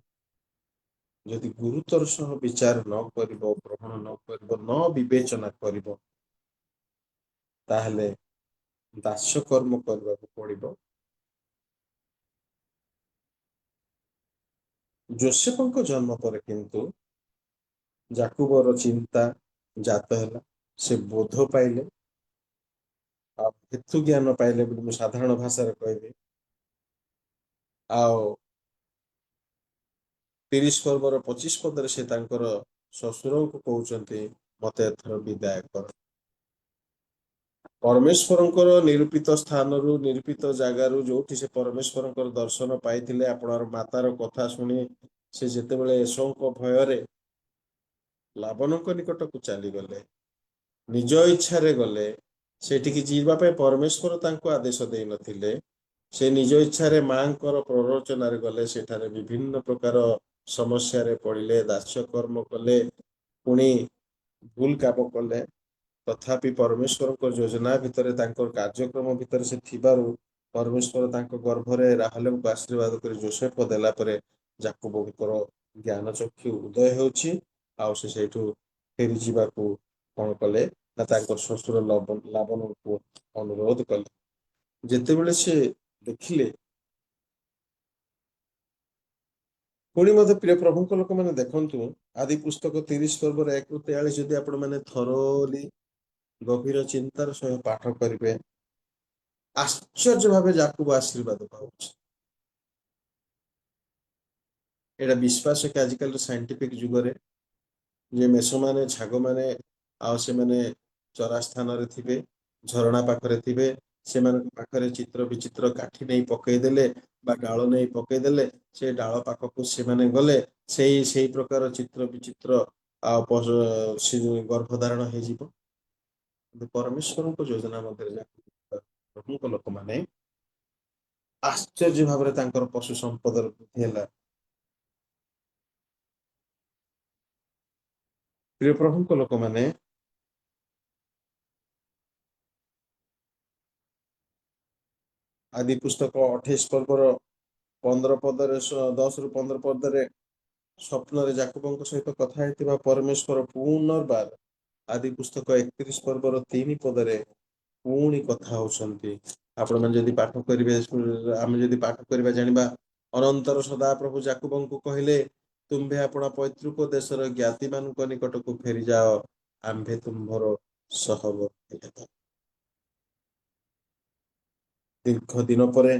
ଯଦି ଗୁରୁତର ସହ ବିଚାର ନ କରିବ, ଗ୍ରହଣ ନ କରିବ, ନ ବିବେଚନା କରିବ, ତାହେଲେ ଦାସ୍ୟ କର୍ମ କରିବାକୁ ପଡିବ। ଯୋସେଫଙ୍କ ଜନ୍ମ ପରେ କିନ୍ତୁ ଯାକୁବର ଚିନ୍ତା ଜାତ ହେଲା, ସେ ବୋଧ ପାଇଲେ, ଆଉ ହେତୁ ଜ୍ଞାନ ପାଇଲେ ବୋଲି ମୁଁ ସାଧାରଣ ଭାଷାରେ କହିବି। ଆଉ 30 ପର୍ବର 25 ପଦରେ ସେ ତାଙ୍କର ଶ୍ୱଶୁରଙ୍କୁ କହୁଛନ୍ତି, ମତେ ଏଥର ବିଦାୟ କର। ପରମେଶ୍ୱରଙ୍କର ନିରୂପିତ ସ୍ଥାନରୁ, ନିରୂପିତ ଜାଗାରୁ, ଯୋଉଠି ସେ ପରମେଶ୍ୱରଙ୍କର ଦର୍ଶନ ପାଇଥିଲେ, ଆପଣର ମାତାର କଥା ଶୁଣି ସେ ଯେତେବେଳେ ଏସୋଙ୍କ ଭୟରେ ଲାବଣଙ୍କ ନିକଟକୁ ଚାଲିଗଲେ, ନିଜ ଇଚ୍ଛାରେ ଗଲେ, ସେଠିକି ଯିବା ପାଇଁ ପରମେଶ୍ୱର ତାଙ୍କୁ ଆଦେଶ ଦେଇନଥିଲେ, ସେ ନିଜ ଇଚ୍ଛାରେ ମାଙ୍କର ପ୍ରରୋଚନାରେ ଗଲେ, ସେଠାରେ ବିଭିନ୍ନ ପ୍ରକାର ସମସ୍ୟାରେ ପଡ଼ିଲେ, ଦାସ୍ୟ କର୍ମ କଲେ, ପୁଣି ଭୁଲ କାମ କଲେ। ତଥାପି ପରମେଶ୍ୱରଙ୍କ ଯୋଜନା ଭିତରେ, ତାଙ୍କର କାର୍ଯ୍ୟକ୍ରମ ଭିତରେ ସେ ଥିବାରୁ ପରମେଶ୍ୱର ତାଙ୍କ ଗର୍ଭରେ ରାହେଲଙ୍କୁ ଆଶୀର୍ବାଦ କରି ଯୋସେଫ ଦେଲା ପରେ ଯାକୋବଙ୍କର ଜ୍ଞାନ ଚକ୍ଷୁ ଉଦୟ ହେଉଛି, ଆଉ ସେ ସେଇଠୁ ଫେରି ଯିବାକୁ କଣ କଲେ ନା ତାଙ୍କର ଶ୍ୱଶୁର ଲାବଣଙ୍କୁ ଅନୁରୋଧ କଲେ। ଯେତେବେଳେ ସେ ଦେଖିଲେ, ପୁଣି ମଧ୍ୟ ପ୍ରିୟ ପ୍ରଭୁଙ୍କ ଲୋକମାନେ ଦେଖନ୍ତୁ, ଆଦି ପୁସ୍ତକ 30 ପର୍ବର 1 ରୁ 43 ଯଦି ଆପଣ ମାନେ ଥରୋଲି ଗଭୀର ଚିନ୍ତାର ସହ ପାଠ କରିବେ, ଆଶ୍ଚର୍ଯ୍ୟ ଭାବେ ଯାକୁବ ଆଶୀର୍ବାଦ ପାଉଛି। ଏଇଟା ବିଶ୍ୱାସ କି ଆଜିକାଲି ସାଇଣ୍ଟିଫିକ ଯୁଗରେ ଯେ ମେଷମାନେ, ଝାଗମାନେ ଆଉ ସେମାନେ ଚରା ସ୍ଥାନରେ ଥିବେ, ଝରଣା ପାଖରେ ଥିବେ, ସେମାନଙ୍କ ପାଖରେ ଚିତ୍ର ବିଚିତ୍ର କାଠି ନେଇ ପକେଇଦେଲେ ବା ଡାଳ ନେଇ ପକେଇଦେଲେ, ସେ ଡାଳ ପାଖକୁ ସେମାନେ ଗଲେ, ସେଇ ପ୍ରକାର ଚିତ୍ର ବିଚିତ୍ର ଆଉ ଗର୍ଭଧାରଣ ହେଇଯିବ। କିନ୍ତୁ ପରମେଶ୍ୱରଙ୍କ ଯୋଜନା ମଧ୍ୟରେ ପ୍ରଭୁଙ୍କ ଲୋକମାନେ ଆଶ୍ଚର୍ଯ୍ୟ ଭାବରେ ତାଙ୍କର ପଶୁ ସମ୍ପଦର ବୃଦ୍ଧି ହେଲା। ପ୍ରିୟ ପ୍ରଭୁଙ୍କ ଲୋକମାନେ, ଆଦି ପୁସ୍ତକ 28 ପର୍ବର 15 ପଦରେ 10 ରୁ 15 ପଦରେ ସ୍ୱପ୍ନରେ ଯାକୋବଙ୍କ ସହିତ କଥା ହେଇଥିବା ପରମେଶ୍ୱର ପୁନର୍ବାର ଆଦି ପୁସ୍ତକ 31 ପର୍ବର 3 ପଦରେ ପୁଣି କଥା ହଉଛନ୍ତି। ଆପଣ ମାନେ ଯଦି ପାଠ କରିବେ, ଆମେ ଯଦି ପାଠ କରିବା ଜାଣିବା, ଅନନ୍ତର ସଦାପ୍ରଭୁ ଯାକୁବଙ୍କୁ କହିଲେ, ତୁମ୍ଭେ ଆପଣ ପୈତୃକ ଦେଶର ଜ୍ଞାତି ମାନଙ୍କ ନିକଟକୁ ଫେରିଯାଅ, ଆମ୍ଭେ ତୁମ୍ଭର ସହବର୍ତ୍ତୀ ହେବା। ଦୀର୍ଘ ଦିନ ପରେ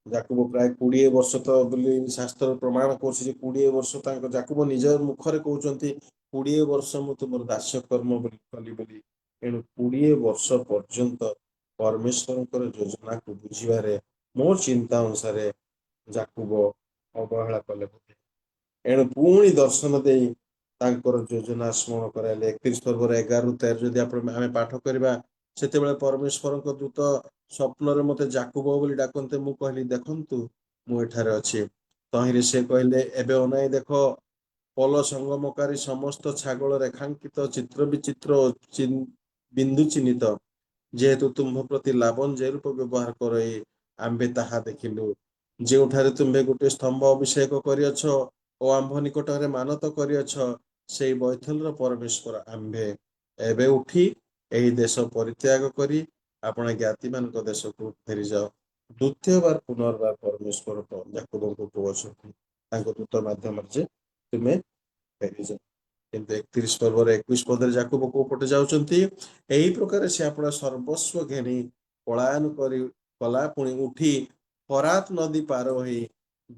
ଯାକୁବ ପ୍ରାୟ 20 ବର୍ଷ ତ ବୋଲି ଶାସ୍ତ୍ର ପ୍ରମାଣ କରୁଛି ଯେ 20 ବର୍ଷ ତାଙ୍କ ଯାକୁବ ନିଜ ମୁଖରେ କହୁଛନ୍ତି 20 ବର୍ଷ ମୁଁ ତୁମର ଦାସ୍ୟ କର୍ମ ବୋଲି କଲି ବୋଲି। ଏଣୁ 20 ବର୍ଷ ପର୍ଯ୍ୟନ୍ତ ପରମେଶ୍ୱରଙ୍କର ଯୋଜନାକୁ ବୁଝିବାରେ ମୋ ଚିନ୍ତା ଅନୁସାରେ ଯାକୁବ ଅବହେଳା କଲେ। ଏଣୁ ପୁଣି ଦର୍ଶନ ଦେଇ ତାଙ୍କର ଯୋଜନା ସ୍ମରଣ କରାଇଲେ। 31 ପର୍ବର 11 ରୁ 13 ଯଦି ଆମେ ପାଠ କରିବା, ସେତେବେଳେ ପରମେଶ୍ୱରଙ୍କ ଦୂତ ସ୍ୱପ୍ନରେ ମତେ ଯାକୁବ ବୋଲି ଡାକନ୍ତେ, ମୁଁ କହିଲି ଦେଖନ୍ତୁ ମୁଁ ଏଠାରେ ଅଛି। ତହିଁରେ ସେ କହିଲେ, ଏବେ ଅନାଇ ଦେଖ, ପଲ ସଙ୍ଗମକାରୀ ସମସ୍ତ ଛାଗଳ ରେଖାଙ୍କିତ ଚିତ୍ର ବିଚିତ୍ର ବିନ୍ଦୁ ଚିହ୍ନିତ, ଯେହେତୁ ତୁମ୍ଭ ପ୍ରତି ଲାବଣ ଯେ ରୂପ ବ୍ୟବହାର କରେ ଆମ୍ଭେ ତାହା ଦେଖିଲୁ। ଯେଉଁଠାରେ ତୁମ୍ଭେ ଗୋଟେ ସ୍ତମ୍ଭ ଅଭିଷେକ କରିଅଛ ଓ ଆମ୍ଭ ନିକଟରେ ମାନତ କରିଅଛ, ସେଇ ବୈଥଲର ପରମେଶ୍ୱର ଆମ୍ଭେ। ଏବେ ଉଠି ଏହି ଦେଶ ପରିତ୍ୟାଗ କରି ଆପଣ ଜ୍ଞାତିମାନଙ୍କ ଦେଶକୁ ଫେରିଯାଅ। ଦ୍ୱିତୀୟ ବାର ପୁନର୍ବାର ପରମେଶ୍ୱର ଯାକୁବଙ୍କୁ କହୁଛନ୍ତି ତାଙ୍କ ଦୂତ ମାଧ୍ୟମରେ ଯେ ତୁମେ ଫେରିଯାଅ। କିନ୍ତୁ 31 ପର୍ବର 21 ପଦରେ ଯାକୁବ କୋଉ ପଟେ ଯାଉଛନ୍ତି? ଏହି ପ୍ରକାର ସେ ଆପଣ ସର୍ବସ୍ୱ ଘେନି ପଳାୟନ କରି କଲା, ପୁଣି ଉଠି ଫରାତ ନଦୀ ପାର ହୋଇ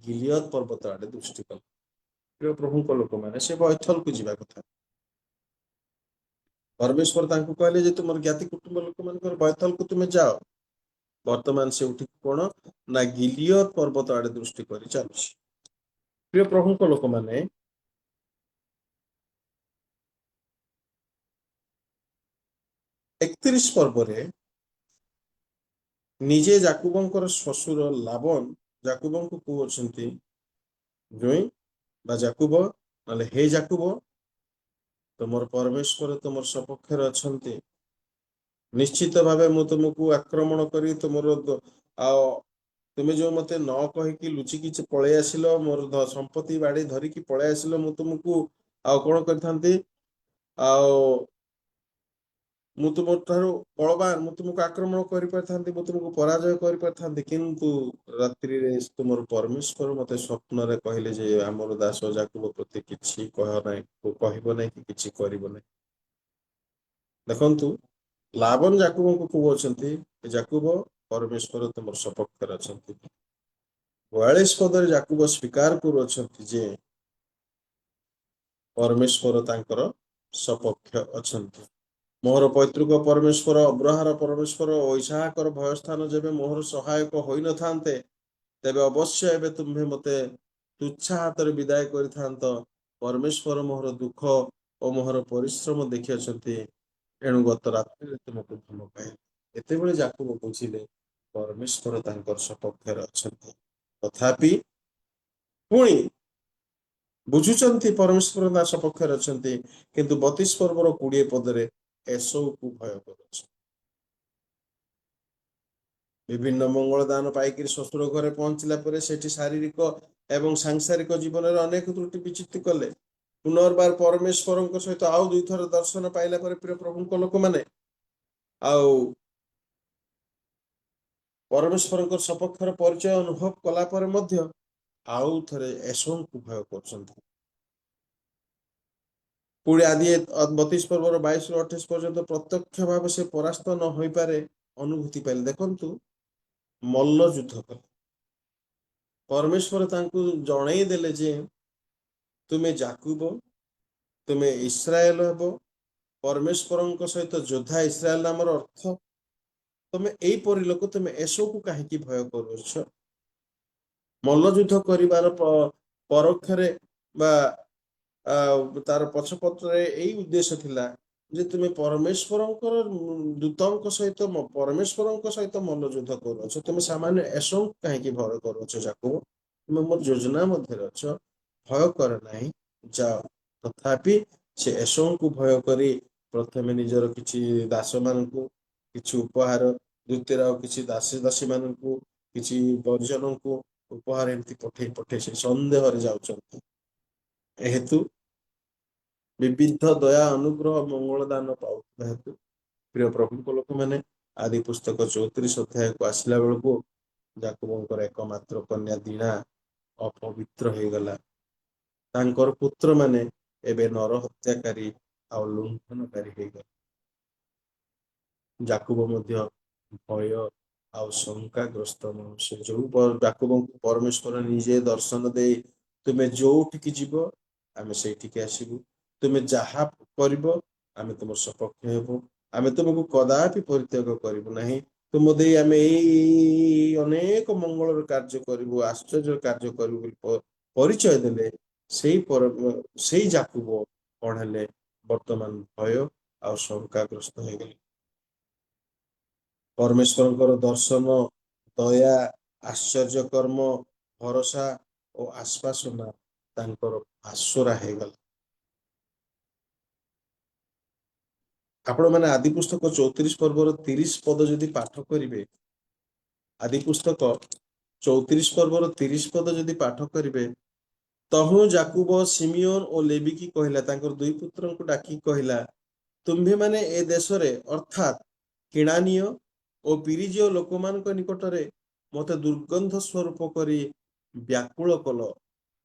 ଗିଲିୟତ ପର୍ବତ ଆଡେ ଦୃଷ୍ଟି କଲା। ପ୍ରିୟ ପ୍ରଭୁଙ୍କ ଲୋକମାନେ, ସେ ବୈଥଲକୁ ଯିବା କଥା। ପରମେଶ୍ୱର ତାଙ୍କୁ କହିଲେ ଯେ ତୁମର ଜ୍ଞାତି କୁଟୁମ୍ବ ଲୋକମାନଙ୍କର ବୈଥଲକୁ ତୁମେ ଯାଅ। ବର୍ତ୍ତମାନ ସେ ଉଠିକି କଣ ନା ଗିଲିୟତ ପର୍ବତ ଆଡେ ଦୃଷ୍ଟି କରି ଚାଲୁଛି। ପ୍ରିୟ ପ୍ରଭୁଙ୍କ ଲୋକମାନେ, 31 ପର୍ବରେ ନିଜେ ଯାକୁବଙ୍କର ଶ୍ୱଶୁର ଲାବନ ଯାକୁବଙ୍କୁ କହୁଛନ୍ତି, ଜୋଇଁ ବା ଯାକୁବ, ନହେଲେ ହେ ଯାକୁବ, ତୁମର ପରମେଶ୍ୱର ତୁମର ସପକ୍ଷରେ ଅଛନ୍ତି। ନିଶ୍ଚିତ ଭାବେ ମୁଁ ତୁମକୁ ଆକ୍ରମଣ କରି ତୁମର ଆଉ ତୁମେ ଯୋଉ ମତେ ନ କହିକି ଲୁଚିକି ପଳେଇ ଆସିଲ, ମୋର ସମ୍ପତ୍ତି ବାଡି ଧରିକି ପଳେଇ ଆସିଲ, ମୁଁ ତୁମକୁ ଆଉ କଣ କରିଥାନ୍ତି, ଆଉ ମୁଁ ତୁମ ଠାରୁ ବଳବାନ, ମୁଁ ତୁମକୁ ଆକ୍ରମଣ କରିପାରିଥାନ୍ତି, ମୁଁ ତୁମକୁ ପରାଜୟ କରିପାରିଥାନ୍ତି। କିନ୍ତୁ ରାତ୍ରିରେ ତୁମର ପରମେଶ୍ୱର ମତେ ସ୍ୱପ୍ନରେ କହିଲେ ଯେ ଆମର ଦାସ ଯାକୁବ ପ୍ରତି କିଛି କହିବ ନାହିଁ କି କିଛି କରିବ ନାହିଁ। ଦେଖନ୍ତୁ, ଲାବନ ଯାକୁବଙ୍କୁ କହୁଛନ୍ତି, ଯାକୁବ, ପରମେଶ୍ୱର ତୁମର ସପକ୍ଷରେ ଅଛନ୍ତି। 42 ପଦରେ ଯାକୁବ ସ୍ୱୀକାର କରୁଅଛନ୍ତି ଯେ ପରମେଶ୍ୱର ତାଙ୍କର ସପକ୍ଷ ଅଛନ୍ତି। ମୋହର ପୈତୃକ ପରମେଶ୍ୱର, ଅବ୍ରାହର ପରମେଶ୍ୱର ଓ ଇସାହାକର ଭୟସ୍ଥାନ ଯେବେ ମୋହର ସହାୟକ ହୋଇନଥାନ୍ତେ, ତେବେ ଅବଶ୍ୟ ଏବେ ତୁମ୍ଭେ ମତେ ତୁଚ୍ଛା ହାତରେ ବିଦାୟ କରିଥାନ୍ତ। ପରମେଶ୍ୱର ମୋହର ଦୁଃଖ ଓ ମୋହର ପରିଶ୍ରମ ଦେଖିଅଛନ୍ତି, ଏଣୁ ଗତ ରାତ୍ରିରେ ତୁମକୁ ଭଲ ପାଇଲେ। ଏତେବେଳେ ଯାକୁବ ବୁଝିଲେ ପରମେଶ୍ୱର ତାଙ୍କର ସପକ୍ଷରେ ଅଛନ୍ତି। ତଥାପି ପୁଣି ବୁଝୁଛନ୍ତି ପରମେଶ୍ୱର ତା ସପକ୍ଷରେ ଅଛନ୍ତି, କିନ୍ତୁ 32 ପର୍ବର 20 ପଦରେ ଏସଉକୁ ଭୟ କରୁଛି। ବିଭିନ୍ନ ମଙ୍ଗଳ ଦାନ ପାଇକିରି ଶ୍ୱଶୁର ଘରେ ପହଞ୍ଚିଲା ପରେ ସେଠି ଶାରୀରିକ ଏବଂ ସାଂସାରିକ ଜୀବନରେ ଅନେକ ତ୍ରୁଟି ବିଚ୍ୟୁତି କଲେ। ପୁନର୍ବାର ପରମେଶ୍ୱରଙ୍କ ସହିତ ଆଉ 2 ଥର ଦର୍ଶନ ପାଇଲା ପରେ ପ୍ରିୟ ପ୍ରଭୁଙ୍କ ଲୋକମାନେ, ଆଉ ପରମେଶ୍ୱରଙ୍କ ସପକ୍ଷର ପରିଚୟ ଅନୁଭବ କଲା ପରେ ମଧ୍ୟ ଆଉ ଥରେ ଏସଉଙ୍କୁ ଭୟ କରୁଛନ୍ତି। ପୁଣି ଆଦି 32 ପର୍ବର 22 ରୁ 28 ପର୍ଯ୍ୟନ୍ତ ପ୍ରତ୍ୟକ୍ଷ ଭାବେ ସେ ପରାସ୍ତ ନ ହୋଇପାରେ ଅନୁଭୂତି ପାଇଲେ। ଦେଖନ୍ତୁ, ମଲ୍ଲ ଯୁଦ୍ଧ କଲେ। ପରମେଶ୍ୱର ତାଙ୍କୁ ଜଣେଇ ଦେଲେ ଯେ ତୁମେ ଯାକୁବ, ତୁମେ ଇସ୍ରାଏଲ ହେବ। ପରମେଶ୍ୱରଙ୍କ ସହିତ ଯୋଦ୍ଧା ଇସ୍ରାଏଲ ନାମର ଅର୍ଥ। ତମେ ଏଇପରି ଲୋକ, ତୁମେ ଏସବୁକୁ କାହିଁକି ଭୟ କରୁଛ? ମଲ୍ଲଯୁଦ୍ଧ କରିବାର ପରୋକ୍ଷରେ ବା ତାର ପଛପତ୍ରରେ ଏଇ ଉଦ୍ଦେଶ୍ୟ ଥିଲା ଯେ ତୁମେ ପରମେଶ୍ୱରଙ୍କର ଦୂତଙ୍କ ସହିତ ପରମେଶ୍ୱରଙ୍କ ସହିତ ମଲ୍ଲଯୁଦ୍ଧ କରୁଅଛ, ତୁମେ ସାମାନ୍ୟ ଏସବୁ କାହିଁକି ଭୟ କରୁଅଛ? ଯାକୁବ, ତୁମେ ମୋର ଯୋଜନା ମଧ୍ୟରେ ଅଛ, ଭୟ କର ନାହିଁ, ଯାଅ। ତଥାପି ସେ ଏସବୁଙ୍କୁ ଭୟ କରି ପ୍ରଥମେ ନିଜର କିଛି ଦାସ ମାନଙ୍କୁ କିଛି ଉପହାର, ଦ୍ୱିତୀୟରେ ଆଉ କିଛି ଦାସୀ ମାନଙ୍କୁ, କିଛି ପରିଜନଙ୍କୁ ଉପହାର ଏମିତି ପଠେଇ ସେ ସନ୍ଦେହରେ ଯାଉଛନ୍ତି। ହେତୁ ବିବିଧ ଦୟା ଅନୁଗ୍ରହ ମଙ୍ଗଳ ଦାନ ପାଉଥିବା ହେତୁ ପ୍ରିୟ ପ୍ରଭୁଙ୍କ ଲୋକମାନେ, ଆଦି ପୁସ୍ତକ 34 ଅଧ୍ୟାୟକୁ ଆସିଲା ବେଳକୁ ଯାକୁବଙ୍କର ଏକମାତ୍ର କନ୍ୟା ଦିନା ଅପବିତ୍ର ହେଇଗଲା। ତାଙ୍କର ପୁତ୍ର ମାନେ ଏବେ ନର ହତ୍ୟାକାରୀ ଆଉ ଲୁଣ୍ଠନକାରୀ ହେଇଗଲେ। ଯାକୁବ ମଧ୍ୟ ଭୟ ଆଉ ଶଙ୍କାଗ୍ରସ୍ତ ମନୁଷ୍ୟ। ଯାକୁବଙ୍କୁ ପରମେଶ୍ୱର ନିଜେ ଦର୍ଶନ ଦେଇ ତୁମେ ଯୋଉଠିକି ଯିବ ଆମେ ସେଇଠିକି ଆସିବୁ, ତୁମେ ଯାହା କରିବ ଆମେ ତୁମ ସପକ୍ଷ ହେବୁ, ଆମେ ତୁମକୁ କଦାପି ପରିତ୍ୟାଗ କରିବୁ ନାହିଁ, ତୁମ ଦେଇ ଆମେ ଏଇ ଅନେକ ମଙ୍ଗଳର କାର୍ଯ୍ୟ କରିବୁ, ଆଶ୍ଚର୍ଯ୍ୟ କାର୍ଯ୍ୟ କରିବୁ ବୋଲି ପରିଚୟ ଦେଲେ। ସେଇ ଯାକୁବ କଣ ହେଲେ, ବର୍ତ୍ତମାନ ଭୟ ଆଉ ଶଙ୍କାଗ୍ରସ୍ତ ହେଇଗଲେ। ପରମେଶ୍ୱରଙ୍କର ଦର୍ଶନ, ଦୟା, ଆଶ୍ଚର୍ଯ୍ୟ କର୍ମ, ଭରସା ଓ ଆଶ୍ବାସନା ତାଙ୍କର ଆଶ୍ଵରା ହେଇଗଲା। ଆପଣ ମାନେ ଆଦି ପୁସ୍ତକ 34 ପର୍ବର 30 ପଦ ଯଦି ପାଠ କରିବେ, ଆଦି ପୁସ୍ତକ 34 ପର୍ବର 30 ପଦ ଯଦି ପାଠ କରିବେ, ତହୁଁ ଯାକୁବ ସିମିଓନ ଓ ଲେବିକି କହିଲା, ତାଙ୍କର ଦୁଇ ପୁତ୍ରଙ୍କୁ ଡାକି କହିଲା, ତୁମ୍ଭେମାନେ ଏ ଦେଶରେ ଅର୍ଥାତ୍ କିଣାନୀୟ ଓ ପିରିଜୀୟ ଲୋକମାନଙ୍କ ନିକଟରେ ମତେ ଦୁର୍ଗନ୍ଧ ସ୍ୱରୂପ କରି ବ୍ୟାକୁଳ କଲ।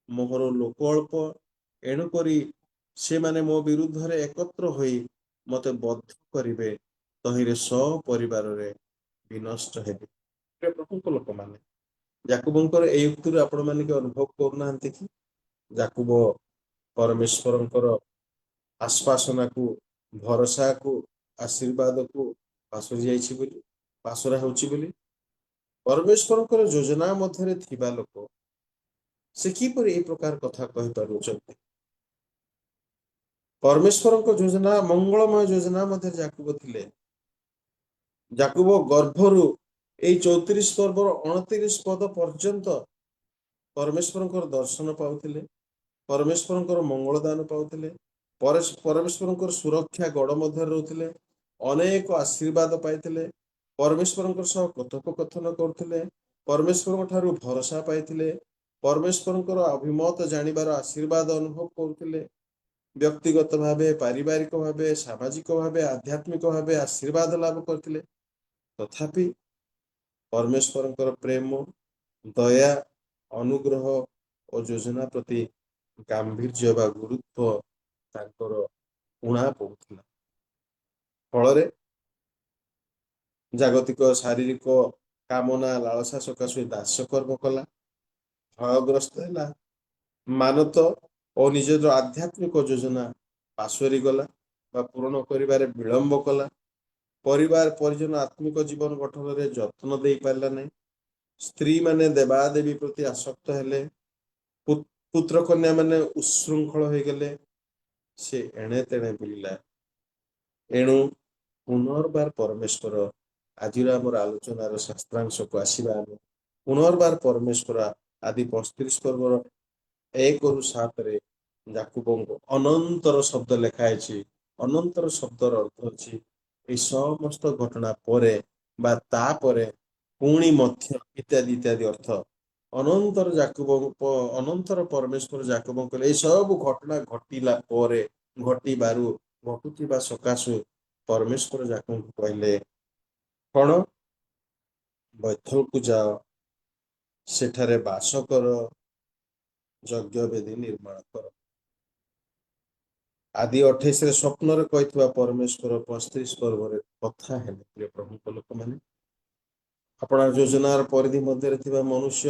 ମୋହର ଲୋକ ଅଳ୍ପ, ଏଣୁକରି ସେମାନେ ମୋ ବିରୁଦ୍ଧରେ ଏକତ୍ର ହୋଇ ମତେ ବଦ୍ଧ କରିବେ, ତହିଁରେ ସପରିବାରରେ ବିନଷ୍ଟ ହେବେ। ପ୍ରଭୁଙ୍କ ଲୋକମାନେ, ଯାକୁବଙ୍କର ଏଇ ଉକ୍ତିରୁ ଆପଣ ମାନେ କି ଅନୁଭବ କରୁନାହାନ୍ତି କି ଯାକୁବ ପରମେଶ୍ୱରଙ୍କର ଆଶ୍ବାସନାକୁ, ଭରସାକୁ, ଆଶୀର୍ବାଦକୁ ପାଶୋରି ଯାଇଛି ବୋଲି, ପାଶୋରା ହେଉଛି ବୋଲି। ପରମେଶ୍ୱରଙ୍କର ଯୋଜନା ମଧ୍ୟରେ ଥିବା ଲୋକ ସେ କିପରି এই ପ୍ରକାର କଥା କହିପାରୁଛନ୍ତି? ପରମେଶ୍ୱରଙ୍କ ଯୋଜନା, ମଙ୍ଗଳମୟ ଯୋଜନା ମଧ୍ୟରେ ଯାକୁବ ଥିଲେ। ଯାକୁବ ଗର୍ଭରୁ ଏଇ 34 ପର୍ବର 29 ପଦ ପର୍ଯ୍ୟନ୍ତ ପରମେଶ୍ୱରଙ୍କର ଦର୍ଶନ ପାଉଥିଲେ, ପରମେଶ୍ୱରଙ୍କର ମଙ୍ଗଳ ଦାନ ପାଉଥିଲେ, ପରମେଶ୍ୱରଙ୍କର ସୁରକ୍ଷା ଗଡ଼ ମଧ୍ୟରେ ରହୁଥିଲେ, ଅନେକ ଆଶୀର୍ବାଦ ପାଇଥିଲେ, ପରମେଶ୍ୱରଙ୍କ ସହ କଥୋପକଥନ କରୁଥିଲେ, ପରମେଶ୍ୱରଙ୍କ ଠାରୁ ଭରସା ପାଇଥିଲେ, ପରମେଶ୍ୱରଙ୍କର ଅଭିମତ ଜାଣିବାର ଆଶୀର୍ବାଦ ଅନୁଭବ କରୁଥିଲେ, ବ୍ୟକ୍ତିଗତ ଭାବେ, ପାରିବାରିକ ଭାବେ, ସାମାଜିକ ଭାବେ, ଆଧ୍ୟାତ୍ମିକ ଭାବେ ଆଶୀର୍ବାଦ ଲାଭ କରିଥିଲେ। ତଥାପି ପରମେଶ୍ୱରଙ୍କର ପ୍ରେମ, ଦୟା, ଅନୁଗ୍ରହ ଓ ଯୋଜନା ପ୍ରତି ଗାମ୍ଭୀର୍ଯ୍ୟ ବା ଗୁରୁତ୍ୱ ତାଙ୍କର ଉଣା ପଡୁଥିଲା। ଫଳରେ ଜାଗତିକ ଶାରୀରିକ କାମନା ଲାଳସା ସକାଶେ ଦାସକର୍ମ କଲା, ଭୟଗ୍ରସ୍ତ ହେଲା, ମାନତ ଓ ନିଜର ଆଧ୍ୟାତ୍ମିକ ଯୋଜନା ପାଶୋରି ଗଲା ବା ପୂରଣ କରିବାରେ ବିଳମ୍ବ କଲା। ପରିବାର ପରିଜନ ଆତ୍ମିକ ଜୀବନ ଗଠନରେ ଯତ୍ନ ଦେଇ ପାରିଲା ନାହିଁ। ସ୍ତ୍ରୀ ମାନେ ଦେବାଦେବୀ ପ୍ରତି ଆସକ୍ତ ହେଲେ, ପୁତ୍ର କନ୍ୟା ମାନେ ଉଶୃଙ୍ଖଳ ହେଇଗଲେ, ସେ ଏଣେ ତେଣେ ବୁଲିଲା। ଏଣୁ ପୁନର୍ବାର ପରମେଶ୍ୱର, ଆଜିର ଆମର ଆଲୋଚନାର ଶାସ୍ତ୍ରାଂଶକୁ ଆସିବା, ଆମେ ପୁନର୍ବାର ପରମେଶ୍ୱର ଆଦି 35 ପର୍ବର 1ରୁ 7ରେ ଯାକୁବଙ୍କୁ ଅନନ୍ତର ଶବ୍ଦ ଲେଖା ହେଇଛି। ଅନନ୍ତର ଶବ୍ଦର ଅର୍ଥ ଅଛି এই ସମସ୍ତ ଘଟଣା ପରେ ବା ତାପରେ ପୁଣି ମଧ୍ୟ ଇତ୍ୟାଦି ଇତ୍ୟାଦି ଅର୍ଥ। ଅନନ୍ତର ପରମେଶ୍ୱର ଯାକବଙ୍କୁ କହିଲେ, এই ସବୁ ଘଟଣା ଘଟିଲା ପରେ, ଘଟିବାରୁ, ଘଟୁଥିବା ସକାଶୁ ପରମେଶ୍ୱର ଯାକବଙ୍କୁ କହିଲେ କଣ? ବୈଥଲକୁ ଯାଅ, ସେଠାରେ ବାସ କର, ଯଜ୍ଞ ବେଦୀ ନିର୍ମାଣ କର। ଆଦି 28ରେ ସ୍ୱପ୍ନରେ କହିଥିବା ପରମେଶ୍ୱର 35 ପର୍ବରେ କଥା ହେଲେ। ପ୍ରିୟ ପ୍ରଭୁଙ୍କ ଲୋକମାନେ, ଆପଣା ଯୋଜନାର ପରିଧି ମଧ୍ୟରେ ଥିବା ମନୁଷ୍ୟ